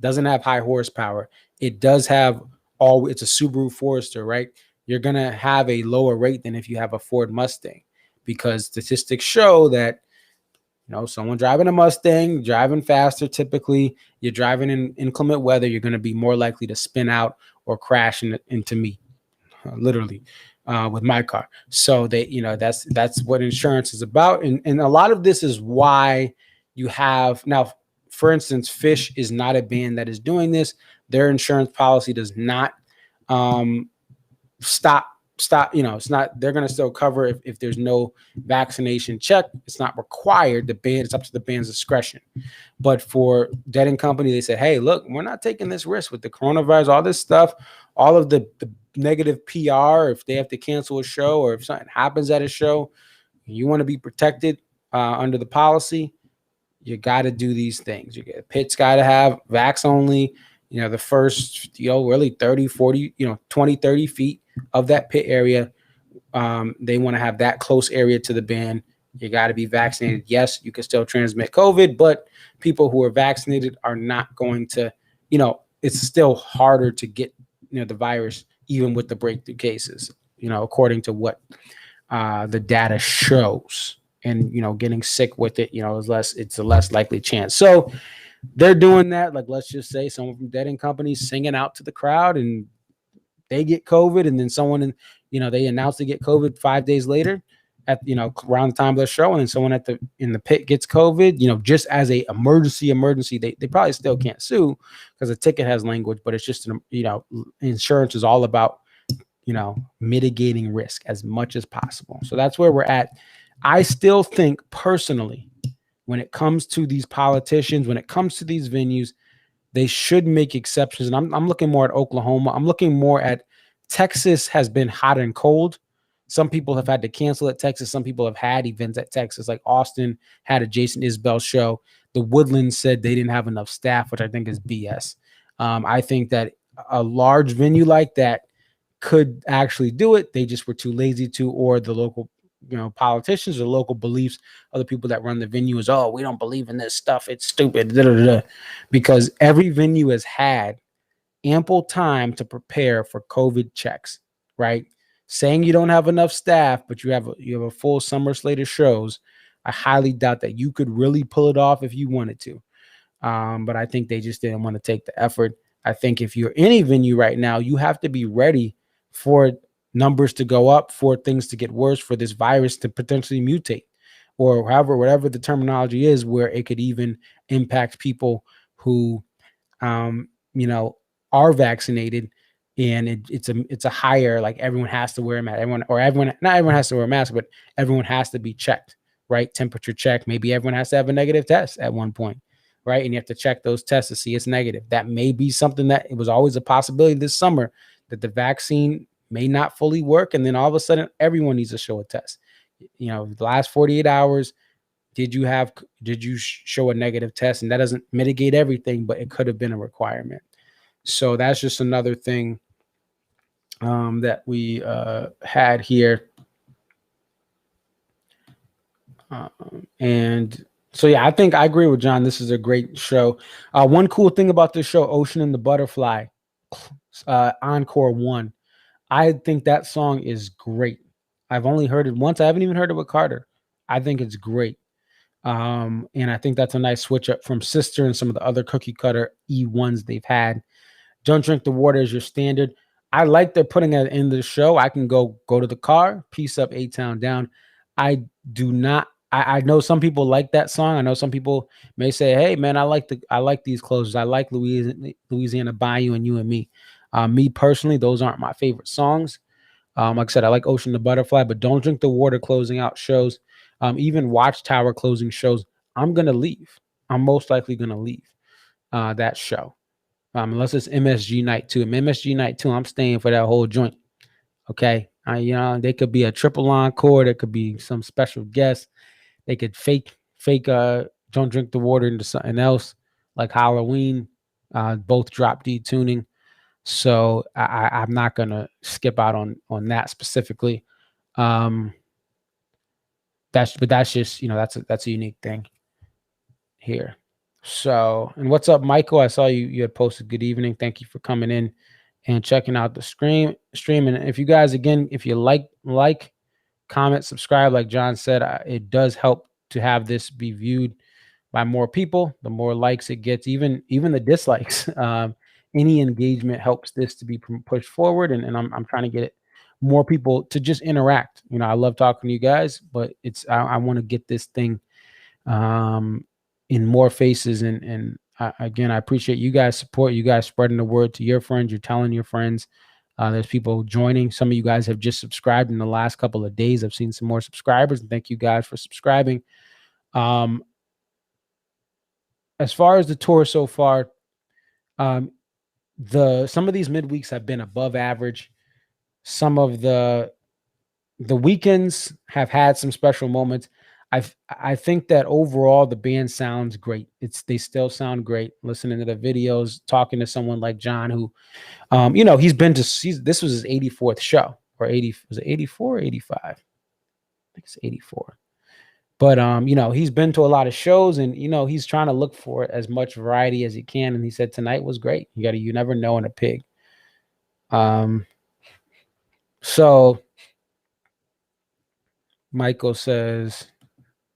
doesn't have high horsepower, it does have it's a Subaru Forester, right? You're going to have a lower rate than if you have a Ford Mustang, because statistics show that, someone driving a Mustang, driving faster, typically you're driving in inclement weather, you're going to be more likely to spin out or crash into me, literally, with my car. So that's what insurance is about. And a lot of this is why you have now, for instance, Fish is not a band that is doing this. Their insurance policy does not stop. It's not, they're going to still cover if there's no vaccination check. It's not required. It's up to the band's discretion. But for Dead & Company, they said, hey, look, we're not taking this risk with the coronavirus, all this stuff, all of the negative PR, if they have to cancel a show or if something happens at a show, you want to be protected under the policy, you got to do these things. Pit's got to have vax only, the first, really 30, 40, 20, 30 feet of that pit area. They want to have that close area to the band. You got to be vaccinated. Yes, you can still transmit COVID, but people who are vaccinated are not going to, it's still harder to get, the virus, even with the breakthrough cases, according to what the data shows. And, getting sick with it, it's a less likely chance. So they're doing that. Like, let's just say someone from Dead & Company singing out to the crowd and they get COVID, and then someone, they announce they get COVID 5 days later, at, around the time of the show, and then someone in the pit gets COVID, just as a emergency, they probably still can't sue because the ticket has language, but it's just, insurance is all about, mitigating risk as much as possible. So that's where we're at. I still think personally, when it comes to these politicians, when it comes to these venues, they should make exceptions. And I'm looking more at Oklahoma. I'm looking more at Texas. Has been hot and cold. Some people have had to cancel at Texas. Some people have had events at Texas, like Austin had a Jason Isbell show. The Woodlands said they didn't have enough staff, which I think is BS. I think that a large venue like that could actually do it. They just were too lazy to, or the local, politicians or local beliefs of the people that run the venue is, oh, we don't believe in this stuff. It's stupid. Da, da, da. Because every venue has had ample time to prepare for COVID checks, right? Saying you don't have enough staff, but you have a full summer slate of shows. I highly doubt that you could really pull it off if you wanted to. But I think they just didn't want to take the effort. I think if you're any venue right now, you have to be ready for numbers to go up, for things to get worse, for this virus to potentially mutate, or whatever the terminology is, where it could even impact people who, are vaccinated. And it's a higher, like, everyone has to wear a mask. Not everyone has to wear a mask, but everyone has to be checked, right? Temperature check. Maybe everyone has to have a negative test at one point, right? And you have to check those tests to see it's negative. That may be something that it was always a possibility this summer, that the vaccine may not fully work. And then all of a sudden, everyone needs to show a test. The last 48 hours, did you show a negative test? And that doesn't mitigate everything, but it could have been a requirement. So that's just another thing that we had here. And so, yeah, I think I agree with John. This is a great show. One cool thing about this show, Ocean and the Butterfly, Encore 1. I think that song is great. I've only heard it once. I haven't even heard it with Carter. I think it's great. And I think that's a nice switch up from Sister and some of the other cookie cutter E1s they've had. Don't Drink the Water is your standard. I like they're putting it in the show. I can go to the car, Peace Up, A-Town Down. I do not. I know some people like that song. I know some people may say, hey, man, I like these closers. I like Louisiana Bayou and You and Me. Me personally, those aren't my favorite songs. Like I said, I like Ocean the Butterfly, but Don't Drink the Water closing out shows, even Watchtower closing shows, I'm going to leave. I'm most likely going to leave that show. Unless it's MSG Night 2. MSG Night 2, I'm staying for that whole joint. Okay? They could be a triple encore. There could be some special guest. They could fake Don't Drink the Water into something else, like Halloween. Both drop D tuning. So I'm not going to skip out on that specifically. That's just, that's a unique thing here. So, and what's up, Michael? I saw you had posted good evening. Thank you for coming in and checking out the stream. And if you guys, again, if you like, comment, subscribe, like John said, it does help to have this be viewed by more people. The more likes it gets, even the dislikes, any engagement helps this to be pushed forward. And I'm trying to get it more people to just interact. I love talking to you guys, but I want to get this thing in more faces. And again, I appreciate you guys' support. You guys spreading the word to your friends. You're telling your friends. There's people joining. Some of you guys have just subscribed in the last couple of days. I've seen some more subscribers, and thank you guys for subscribing. As far as the tour so far, some of these midweeks have been above average. Some of the weekends have had some special moments. I think that overall the band sounds great. They still sound great. Listening to the videos, talking to someone like John, who, he's been to. This was his 84th show, or 80. Was it 84 or 85? I think it's 84. But he's been to a lot of shows, and he's trying to look for as much variety as he can. And he said tonight was great. You never know in a pig. So Michael says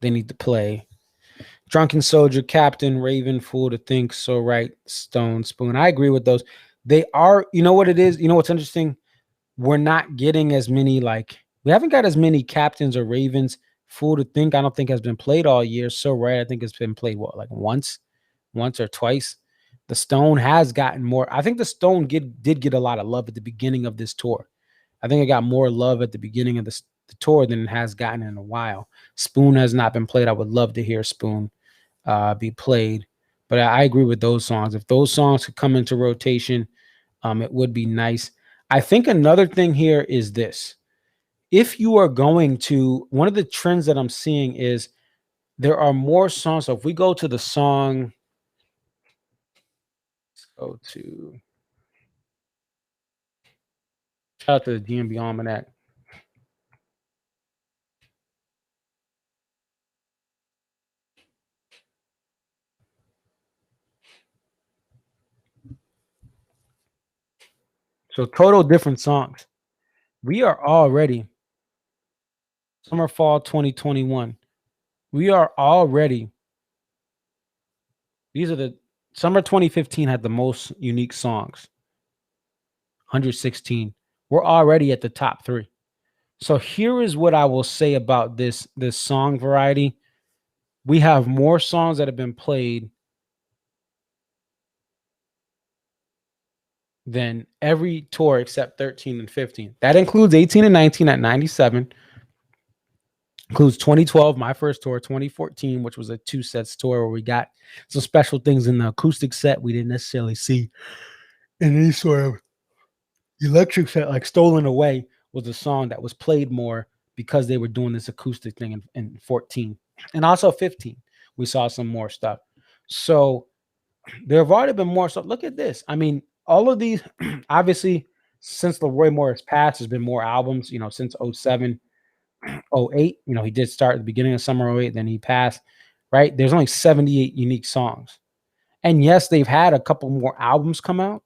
they need to play Drunken Soldier, Captain, Raven, Fool to Think, So Right, Stone, Spoon. I agree with those. They are, what it is? What's interesting? We're not getting as many like We haven't got as many Captains or Ravens. Fool to Think, I don't think has been played all year. So rare. I think it's been played like once or twice. The Stone has gotten more. I think the Stone did get a lot of love at the beginning of this tour. I think it got more love at the beginning of the tour than it has gotten in a while. Spoon has not been played. I would love to hear Spoon be played. But I agree with those songs. If those songs could come into rotation, it would be nice. I think another thing here is this. If you are going to, one of the trends that I'm seeing is there are more songs. So if we go to the song, let's go to, shout out to the DMB Almanac. So total different songs. We are already summer, fall 2021. We are already, these are the, summer 2015 had the most unique songs, 116. We're already at the top 3. So here is what I will say about this song variety. We have more songs that have been played than every tour except 13 and 15. That includes 18 and 19 at 97. Includes 2012, my first tour, 2014, which was a 2 sets tour where we got some special things in the acoustic set we didn't necessarily see in any sort of electric set. Like Stolen Away was a song that was played more because they were doing this acoustic thing in 14. And also 15, we saw some more stuff. So there have already been more. So look at this. I mean, all of these, obviously, since Leroy Morris passed, there's been more albums, since 07. 08, he did start at the beginning of summer 08, then he passed, right? There's only 78 unique songs. And yes, they've had a couple more albums come out,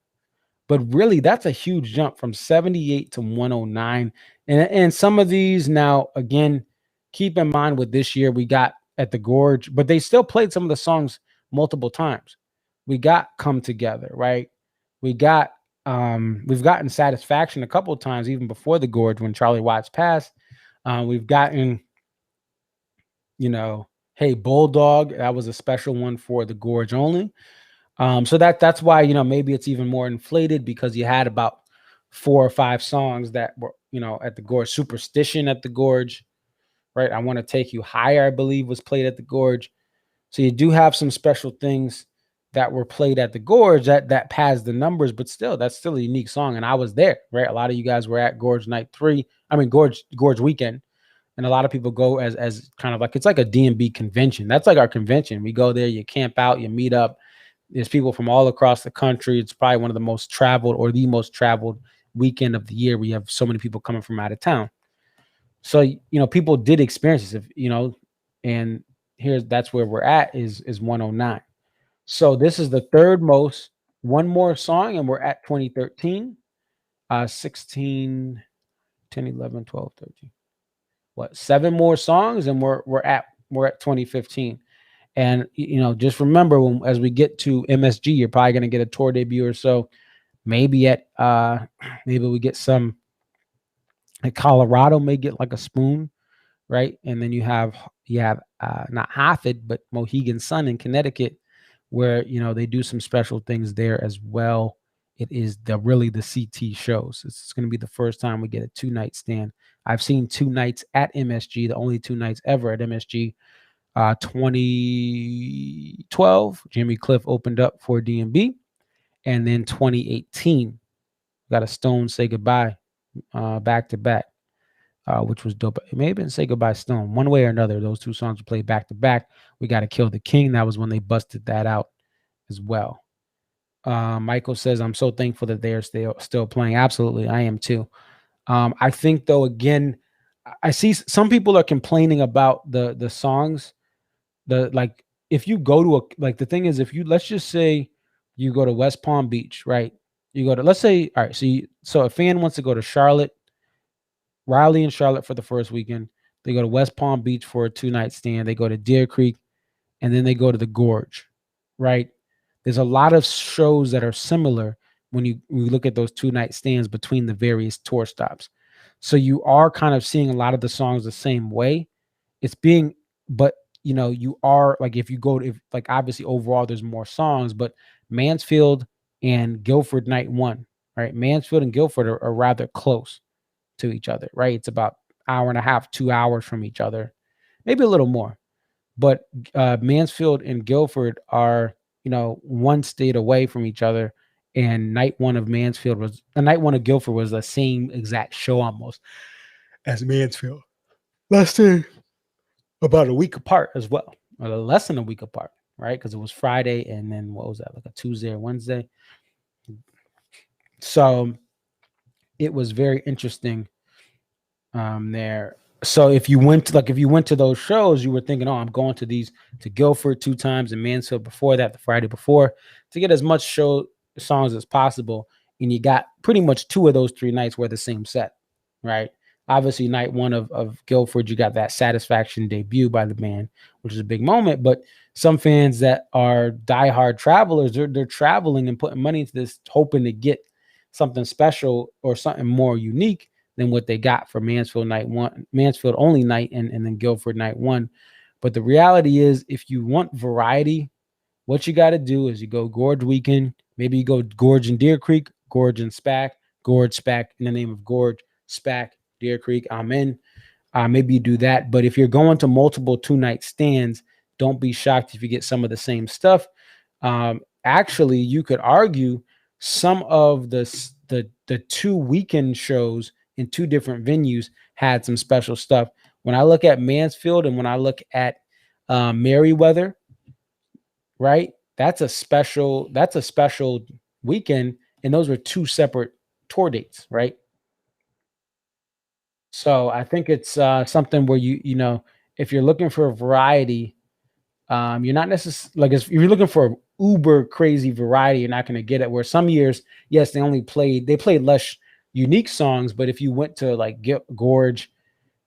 but really that's a huge jump from 78 to 109. And some of these now, again, keep in mind with this year, we got at the Gorge, but they still played some of the songs multiple times. We got Come Together, right? We've gotten Satisfaction a couple of times, even before the Gorge when Charlie Watts passed. We've gotten, Hey Bulldog. That was a special one for the Gorge only. So that's why, maybe it's even more inflated because you had about 4 or 5 songs that were, at the Gorge. Superstition at the Gorge, right? I Want to Take You Higher, I believe, was played at the Gorge. So you do have some special things that were played at the Gorge that pads the numbers, but still, that's still a unique song. And I was there, right? A lot of you guys were at Gorge Night 3. I mean, Gorge Weekend. And a lot of people go as kind of like, it's like a DMB convention. That's like our convention. We go there, you camp out, you meet up. There's people from all across the country. It's probably one of the most traveled or the most traveled weekend of the year. We have so many people coming from out of town. So, people did experience this, and that's where we're at is 109. So this is the third most, one more song, and we're at 2013, 16, 10, 11, 12, 13. 7 more songs, and we're at 2015. And just remember, as we get to MSG, you're probably going to get a tour debut or so. Maybe maybe we get some. Like Colorado may get like a Spoon, right? And then you have not Hafid, but Mohegan Sun in Connecticut, where they do some special things there as well. It is really the CT shows. It's going to be the first time we get a 2-night stand. I've seen 2 nights at MSG, the only 2 nights ever at MSG. 2012, Jimmy Cliff opened up for DMB. And then 2018, got a Stone Say Goodbye back to back, which was dope. It may have been Say Goodbye Stone. One way or another, those 2 songs were played back to back. We got to Kill the King. That was when they busted that out as well. Michael says, I'm so thankful that they are still playing. Absolutely. I am too. I think, though, again, I see some people are complaining about the songs. If you go to the thing is, let's just say you go to West Palm Beach, right? You go to, let's say, all right, so a fan wants to go to Charlotte, Raleigh and Charlotte for the first weekend. They go to West Palm Beach for a 2-night stand. They go to Deer Creek, and then they go to the Gorge, right? There's a lot of shows that are similar when you look at those 2-night stands between the various tour stops. So you are kind of seeing a lot of the songs the same way. It's being, but you are like, if you go to, if like, obviously overall there's more songs, but Mansfield and Guilford night one, right? Mansfield and Guilford are rather close to each other, right? It's about hour and a half, 2 hours from each other, maybe a little more. But Mansfield and Guilford are, one state away from each other. And night one of Guilford was the same exact show almost as Mansfield. Less than about a week apart as well, or less than a week apart, right? Because it was Friday, and then what was that, like a Tuesday or Wednesday? So it was very interesting there. So if you went to those shows, you were thinking, oh, I'm going to Guilford 2 times and Mansfield before that, the Friday before, to get as much show songs as possible. And you got pretty much 2 of those 3 nights were the same set, right? Obviously, night one of Guilford, you got that Satisfaction debut by the band, which is a big moment. But some fans that are diehard travelers, they're traveling and putting money into this, hoping to get something special or something more unique than what they got for Mansfield night one, Mansfield only night, and then Guilford night one. But the reality is, if you want variety, what you got to do is you go Gorge weekend. Maybe you go Gorge and Deer Creek, Gorge and SPAC, Gorge SPAC in the name of Gorge, SPAC, Deer Creek. I'm in. Maybe you do that. But if you're going to multiple 2-night stands, don't be shocked if you get some of the same stuff. Actually, you could argue some of the 2 weekend shows in 2 different venues had some special stuff. When I look at Mansfield and when I look at Merriweather, right? That's a special weekend, and those were 2 separate tour dates, right? So I think it's something where if you're looking for a variety, you're not necessarily, like, if you're looking for uber crazy variety, you're not going to get it. Where some years, yes, they played less unique songs, but if you went to like Gorge,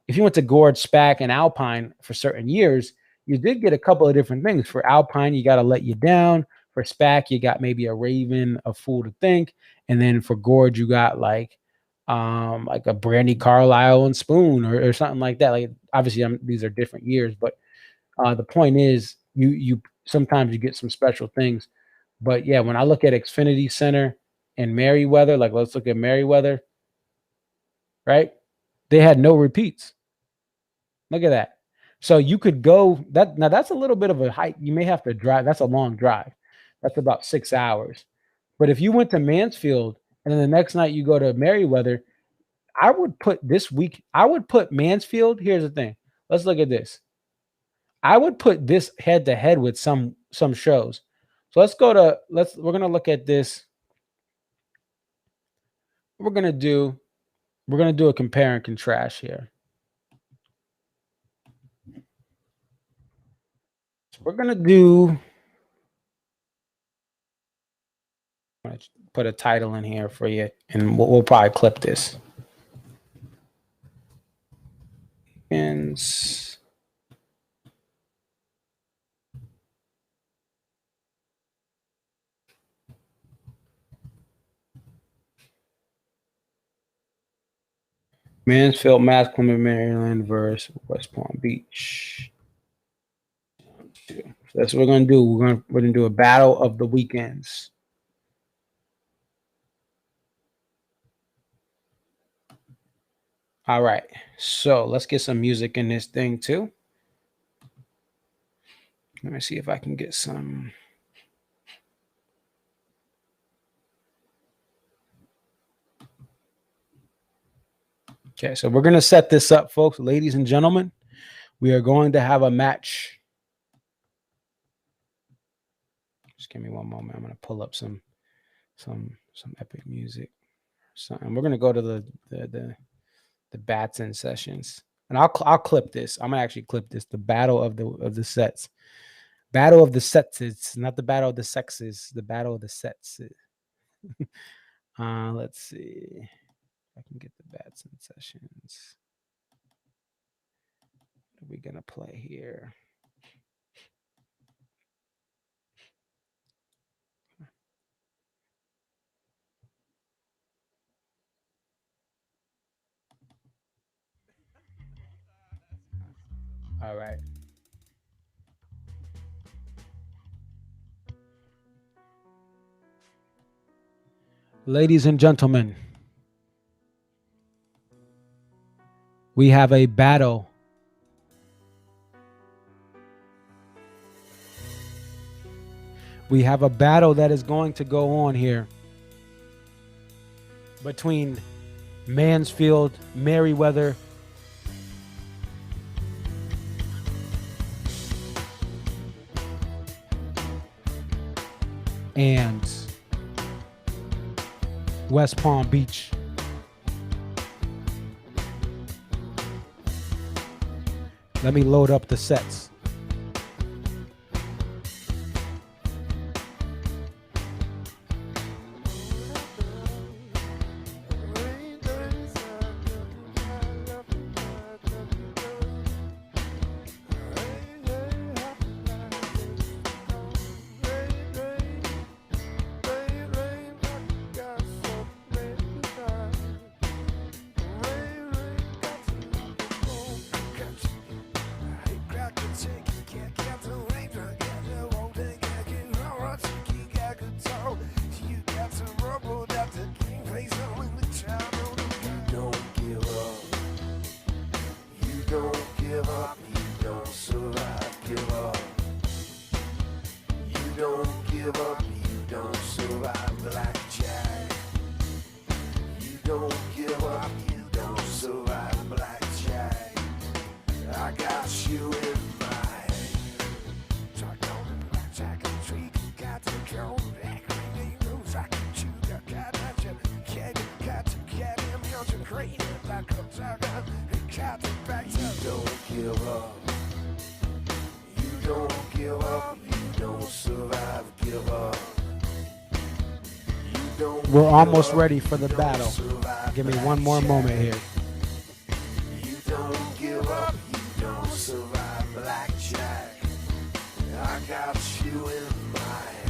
SPAC, and Alpine for certain years, you did get a couple of different things. For Alpine, you got to Let You Down. For SPAC, you got maybe a Raven, A Fool to Think, and then for Gorge, you got like a Brandy Carlisle and Spoon or something like that. Like, obviously, these are different years, but the point is, you sometimes you get some special things. But yeah, when I look at Xfinity Center and Merriweather, like, let's look at Merriweather, right? They had no repeats. Look at that. So you could go that now. That's a little bit of a hike. You may have to drive. That's a long drive. That's about 6 hours. But if you went to Mansfield and then the next night you go to Merriweather, I would put Mansfield. Here's the thing. Let's look at this. I would put this head to head with some shows. So we're gonna look at this. We're gonna do a compare and contrast here. So we're gonna do. I'm gonna put a title in here for you, and we'll probably clip this. And Mansfield, Mass Clement, Maryland versus West Palm Beach. So that's what we're gonna do. We're gonna do a battle of the weekends. All right, so let's get some music in this thing too. Let me see if I can get some. Okay, so we're gonna set this up, folks, ladies and gentlemen. We are going to have a match. Just give me one moment. I'm gonna pull up some epic music. And we're gonna go to the Batson sessions, and I'll clip this. I'm gonna actually clip this. The battle of the sets. Battle of the sets. It's not the battle of the sexes. The battle of the sets. Let's see if I can get the Batson sessions. What are we gonna play here? All right. Ladies and gentlemen, we have a battle. We have a battle that is going to go on here between Mansfield, Merriweather, and West Palm Beach. Let me load up the sets. We're almost ready for the battle. Give me one more moment here. You don't give up, you don't survive blackjack. I got you in my hand.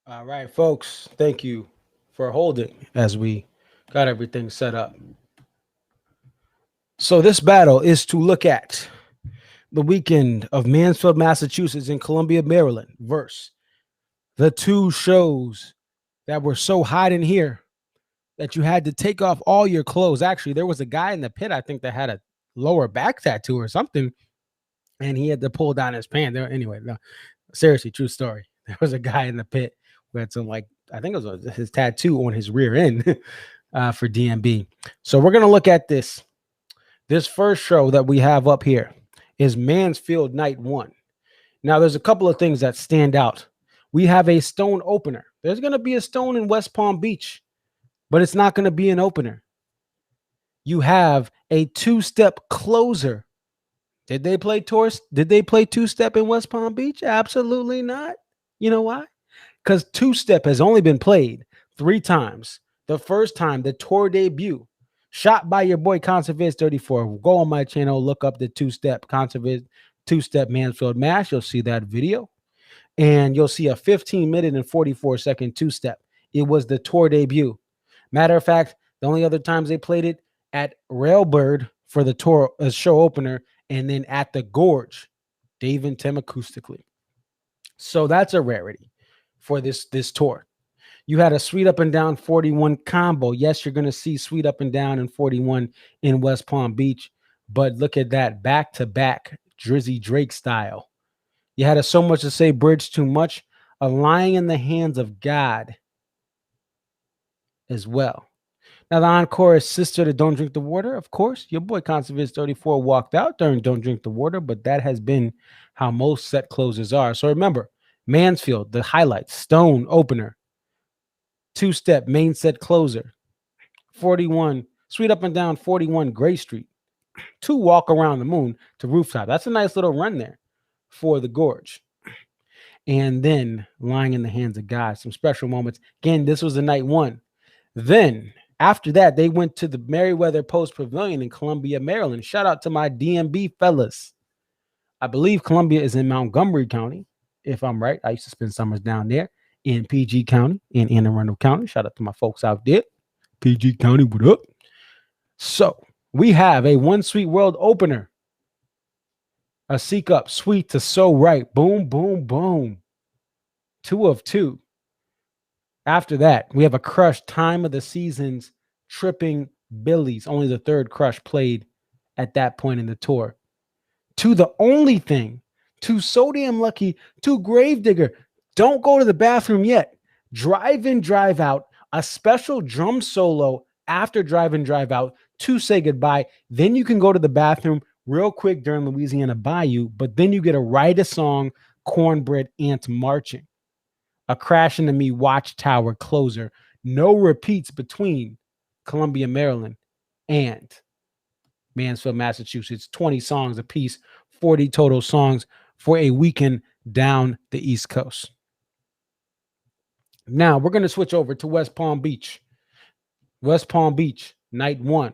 All right, folks, thank you for holding as we got everything set up. So this battle is to look at the weekend of Mansfield, Massachusetts and Columbia, Maryland versus the two shows that were so hot in here that you had to take off all your clothes. Actually, there was a guy in the pit, I think, that had a lower back tattoo or something, and he had to pull down his pants. Anyway, no, seriously, true story. There was a guy in the pit who had some, like, I think it was his tattoo on his rear end for DMB. So we're going to look at this. This first show that we have up here is Mansfield Night 1. Now, there's a couple of things that stand out. We have a stone opener. There's going to be a stone in West Palm Beach, but it's not going to be an opener. You have a two-step closer. Did they play two-step in West Palm Beach? Absolutely not. You know why? Because two-step has only been played 3 times. The first time, the tour debut, shot by your boy Conserviz34. Go on my channel, look up the two-step Conserviz, two-step Mansfield Mash. You'll see that video. And you'll see a 15-minute and 44-second two-step. It was the tour debut. Matter of fact, the only other times they played it at Railbird for the tour show opener, and then at the Gorge, Dave and Tim acoustically. So that's a rarity for this tour. You had a Sweet Up and Down 41 combo. Yes, you're going to see Sweet Up and Down and 41 in West Palm Beach, but look at that back-to-back Drizzy Drake style. You had a So Much to Say Bridge Too Much, a Lying in the Hands of God, as well. Now, the encore is Sister to Don't Drink the Water. Of course, your boy Conserviz 34 walked out during Don't Drink the Water, but that has been how most set closers are. So remember, Mansfield, the highlights, Stone opener, two-step main set closer, 41, Sweet Up and Down 41 Gray Street, 2 Walk Around the Moon to Rooftop. That's a nice little run there for the Gorge. And then Lying in the Hands of God, some special moments. Again, this was the night one. Then after that, they went to the Merriweather Post Pavilion in Columbia, Maryland. Shout out to my DMB fellas. I believe Columbia is in Montgomery County, if I'm right. I used to spend summers down there in PG County, in Anne Arundel County. Shout out to my folks out there. PG County, what up? So we have a One Sweet World opener. A Seek Up, Sweet to So Right. Boom, boom, boom. 2 of 2. After that, we have a Crush Time of the Seasons Tripping Billies. Only the third Crush played at that point in the tour. To The Only Thing, to So Damn Lucky, to Gravedigger. Don't go to the bathroom yet. Drive In, Drive Out, a special drum solo after Drive In, Drive Out to say goodbye. Then you can go to the bathroom real quick during Louisiana Bayou, but then you get a Write a Song, Cornbread Ants Marching. A Crash Into Me Watchtower closer. No repeats between Columbia, Maryland and Mansfield, Massachusetts. 20 songs apiece, 40 total songs for a weekend down the East Coast. Now we're going to switch over to West Palm Beach. West Palm Beach, night one.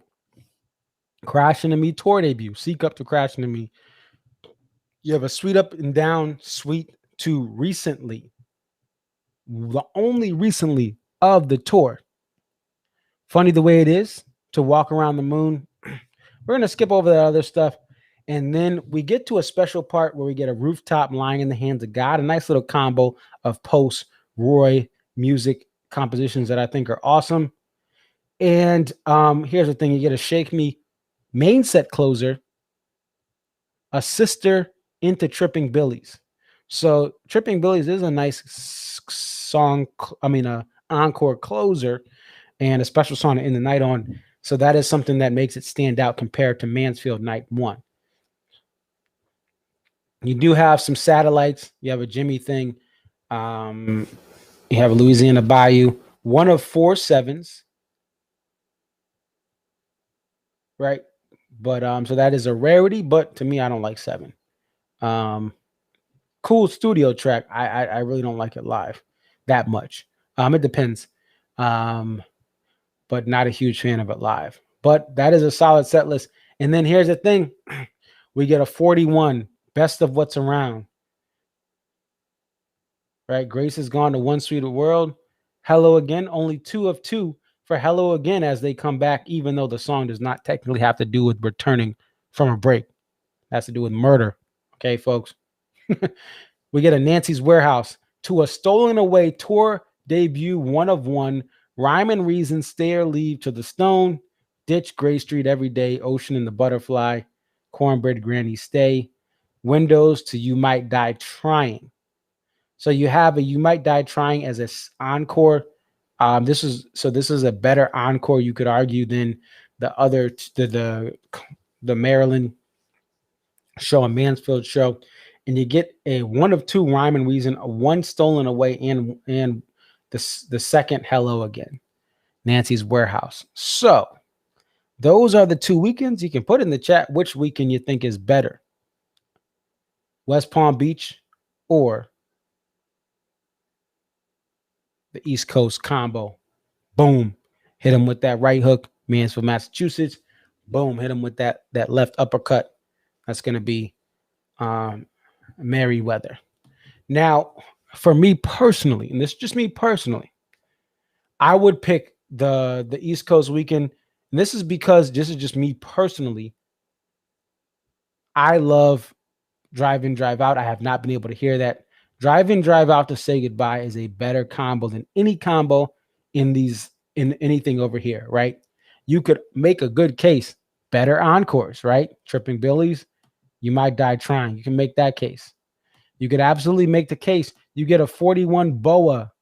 Crash Into Me tour debut. Seek Up to Crash Into Me. You have a Sweet Up and Down, Sweet to Recently. The only recently of the tour. Funny the way it is to Walk Around the Moon. We're going to skip over that other stuff. And then we get to a special part where we get a Rooftop, Lying in the Hands of God. A nice little combo of post-Roy music compositions that I think are awesome. And here's the thing. You get a Shake Me main set closer. A Sister into Tripping Billies. So Tripping Billies is a nice song, encore closer and a special song to end the night on. So that is something that makes it stand out compared to Mansfield night one. You do have some satellites. You have a Jimmy thing. You have a Louisiana Bayou. 1 of 4 sevens. Right? But so that is a rarity, but to me, I don't like 7. Cool studio track. I really don't like it live that much. It depends. But not a huge fan of it live. But that is a solid set list. And then here's the thing. We get a 41 Best of What's Around. Right? Grace has gone to One Sweet World. Hello Again. Only 2 of 2 for Hello Again as they come back, even though the song does not technically have to do with returning from a break. It has to do with murder. Okay, folks. We get a Nancy's Warehouse to a Stolen Away tour debut 1 of 1. Rhyme and Reason, Stay or Leave to the Stone. Ditch, Gray Street, Every Day, Ocean and the Butterfly. Cornbread Granny, Stay. Windows to You Might Die Trying. So you have a You Might Die Trying as an encore. This is a better encore, you could argue, than the other the Maryland show, a Mansfield show. And you get a 1 of 2 Rhyme and Reason, a 1 Stolen Away, and the second Hello Again, Nancy's Warehouse. So those are the 2 weekends. You can put in the chat which weekend you think is better, West Palm Beach or the East Coast combo. Boom, hit him with that right hook, Mansfield, Massachusetts. Boom, hit him with that left uppercut. That's going to be Merriweather. Now, for me personally, and this is just me personally, I would pick the East Coast weekend. And this is because this is just me personally. I love Drive In, Drive Out. I have not been able to hear that. Drive In, Drive Out to Say Goodbye is a better combo than any combo in anything over here, right? You could make a good case. Better encores, right? Tripping Billies, You Might Die Trying. You can make that case. You could absolutely make the case. You get a 41 Boa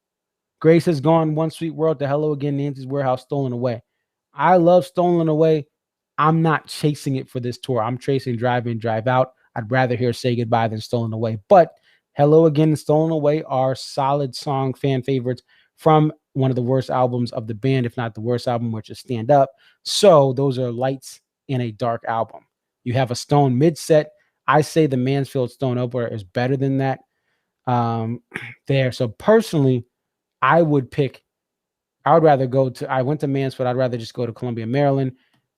Grace has gone. One Sweet World to Hello Again. Nancy's Warehouse, Stolen Away. I love Stolen Away. I'm not chasing it for this tour. I'm chasing Drive In, Drive Out. I'd rather hear Say Goodbye than Stolen Away. But Hello Again and Stolen Away are solid song fan favorites from one of the worst albums of the band, if not the worst album, which is Stand Up. So those are lights in a dark album. You have a Stone mid-set. I say the Mansfield Stone opener is better than that there. So personally, I would rather go to, I went to Mansfield. I'd rather just go to Columbia, Maryland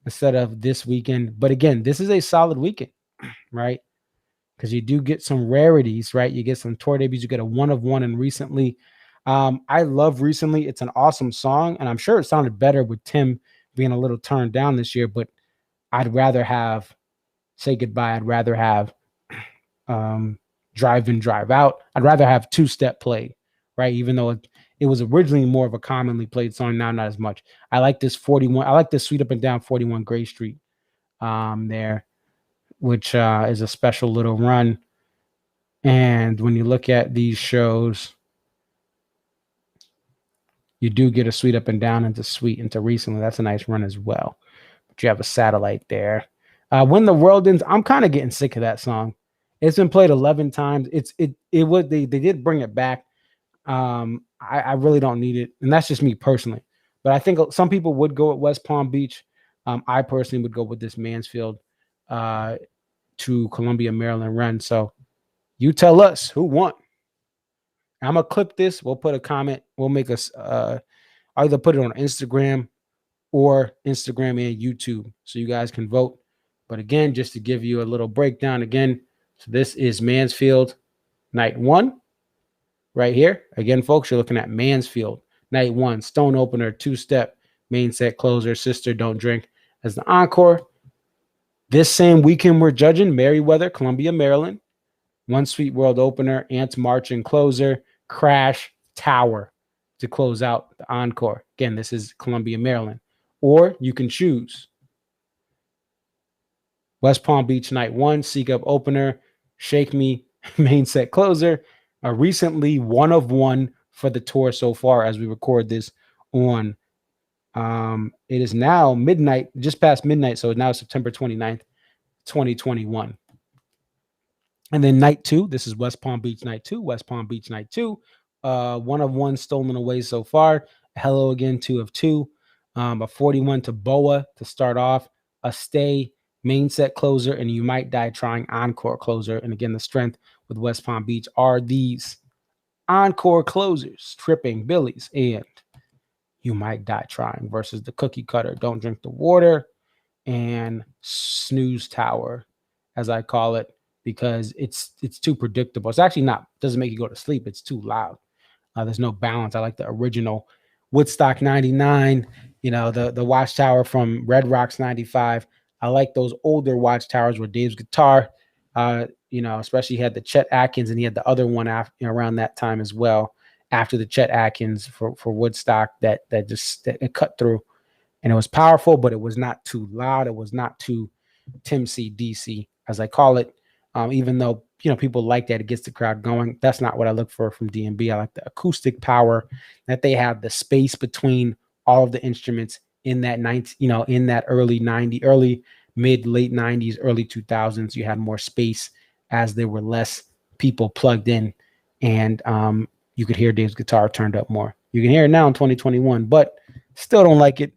instead of this weekend. But again, this is a solid weekend, right? Because you do get some rarities, right? You get some tour debuts. You get a one of one and Recently. I love Recently. It's an awesome song. And I'm sure it sounded better with Tim being a little turned down this year. But I'd rather have Say Goodbye. I'd rather have Drive In, Drive Out. I'd rather have Two Step played, right? Even though it was originally more of a commonly played song, now not as much. I like this 41. I like this Sweet Up and Down 41 Gray Street there, which is a special little run. And when you look at these shows, you do get a Sweet Up and Down into Recently. That's a nice run as well. But you have a Satellite there. When the World Ends, I'm kind of getting sick of that song. It's been played 11 times. They did bring it back. I really don't need it, and that's just me personally. But I think some people would go at West Palm Beach. I personally would go with this Mansfield to Columbia, Maryland run. So you tell us who won. I'm gonna clip this. We'll put a comment. We'll make us either put it on Instagram or Instagram and YouTube, so you guys can vote. But again, just to give you a little breakdown again, so this is Mansfield night 1. Right here. Again, folks, you're looking at Mansfield, night 1, Stone opener, 2-step, main set closer, Sister Don't Drink as the encore. This same weekend, we're judging Merriweather, Columbia, Maryland, One Sweet World opener, Ants Marching closer, Crash, Tower to close out the encore. Again, this is Columbia, Maryland. Or you can choose West Palm Beach, night 1, Seek Up opener, Shake Me, main set closer. Recently one of one for the tour so far as we record this on it is now midnight, just past midnight, so now September 29th, 2021. And then night 2, this is West Palm Beach night 2, West Palm Beach night 2, one of one Stolen Away so far, Hello Again 2 of 2, a 41 to Boa to start off, a Stay main set closer, and You Might Die Trying encore closer. And again, the strength with West Palm Beach are these encore closers, Tripping Billies and You Might Die Trying versus the cookie cutter Don't Drink the Water and Snooze Tower, as I call it, because it's too predictable. It's actually not, doesn't make you go to sleep. It's too loud. There's no balance. I like the original Woodstock 99, the Watchtower from Red Rocks 95. I like those older Watchtowers with Dave's guitar. Especially he had the Chet Atkins, and he had the other one around that time as well, after the Chet Atkins for Woodstock that it cut through, and it was powerful, but it was not too loud. It was not too Tim C DC, as I call it. Even though people like that, it gets the crowd going. That's not what I look for from DMB. I like the acoustic power that they have, the space between all of the instruments in that in that early mid late 90s, early 2000s. You had more space as there were less people plugged in, and you could hear Dave's guitar turned up more. You can hear it now in 2021, but still don't like it.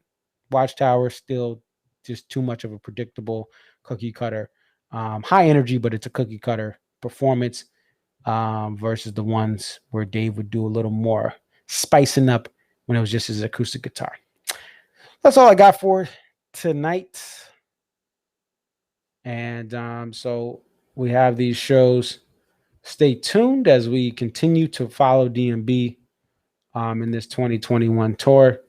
Watchtower still just too much of a predictable cookie cutter, high energy, but it's a cookie cutter performance versus the ones where Dave would do a little more spicing up when it was just his acoustic guitar. That's all I got for tonight. And so we have these shows. Stay tuned as we continue to follow DMB in this 2021 tour,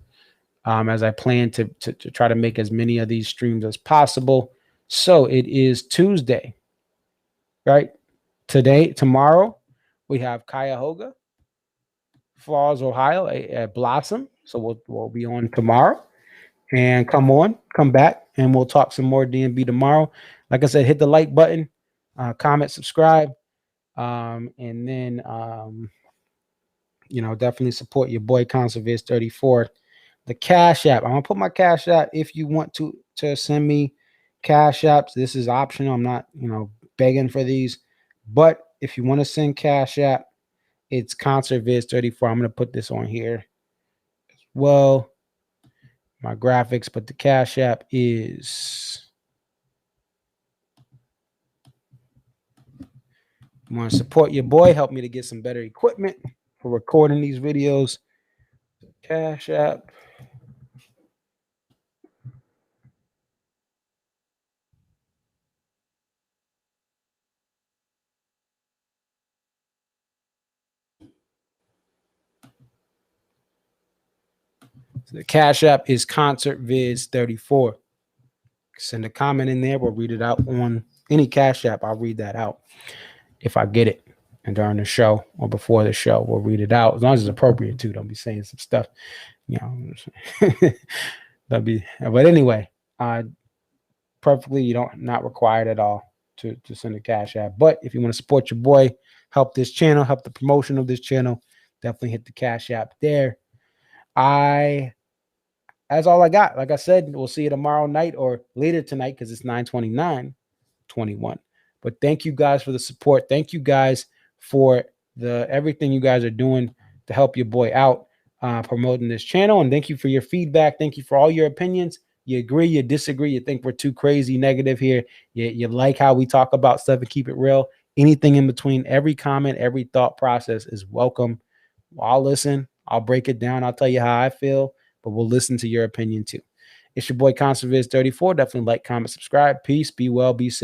as I plan to try to make as many of these streams as possible. So it is Tuesday, right? Tomorrow, we have Cuyahoga Falls, Ohio, at Blossom. So we'll be on tomorrow. And come back, and we'll talk some more DMB tomorrow. Like I said, hit the like button, comment, subscribe, and then definitely support your boy Conserviz34. The Cash App. I'm gonna put my Cash App if you want to send me Cash Apps. This is optional. I'm not, begging for these. But if you want to send Cash App, it's Conserviz34. I'm gonna put this on here as well. My graphics, but the Cash App is. You want to support your boy? Help me to get some better equipment for recording these videos. Cash App. So the Cash App is ConcertViz34. Send a comment in there. We'll read it out on any Cash App. I'll read that out if I get it. And during the show or before the show, we'll read it out as long as it's appropriate too. Don't be saying some stuff, That'd be. But anyway, perfectly. Not required at all to send a Cash App. But if you want to support your boy, help this channel, help the promotion of this channel, definitely hit the Cash App there. That's all I got. Like I said, we'll see you tomorrow night or later tonight because it's 9/29/21. But thank you guys for the support. Thank you guys for everything you guys are doing to help your boy out promoting this channel. And thank you for your feedback. Thank you for all your opinions. You agree, you disagree, you think we're too crazy negative here. You like how we talk about stuff and keep it real. Anything in between, every comment, every thought process is welcome. I'll listen. I'll break it down. I'll tell you how I feel, but we'll listen to your opinion too. It's your boy Conserviz34. Definitely like, comment, subscribe. Peace. Be well. Be safe.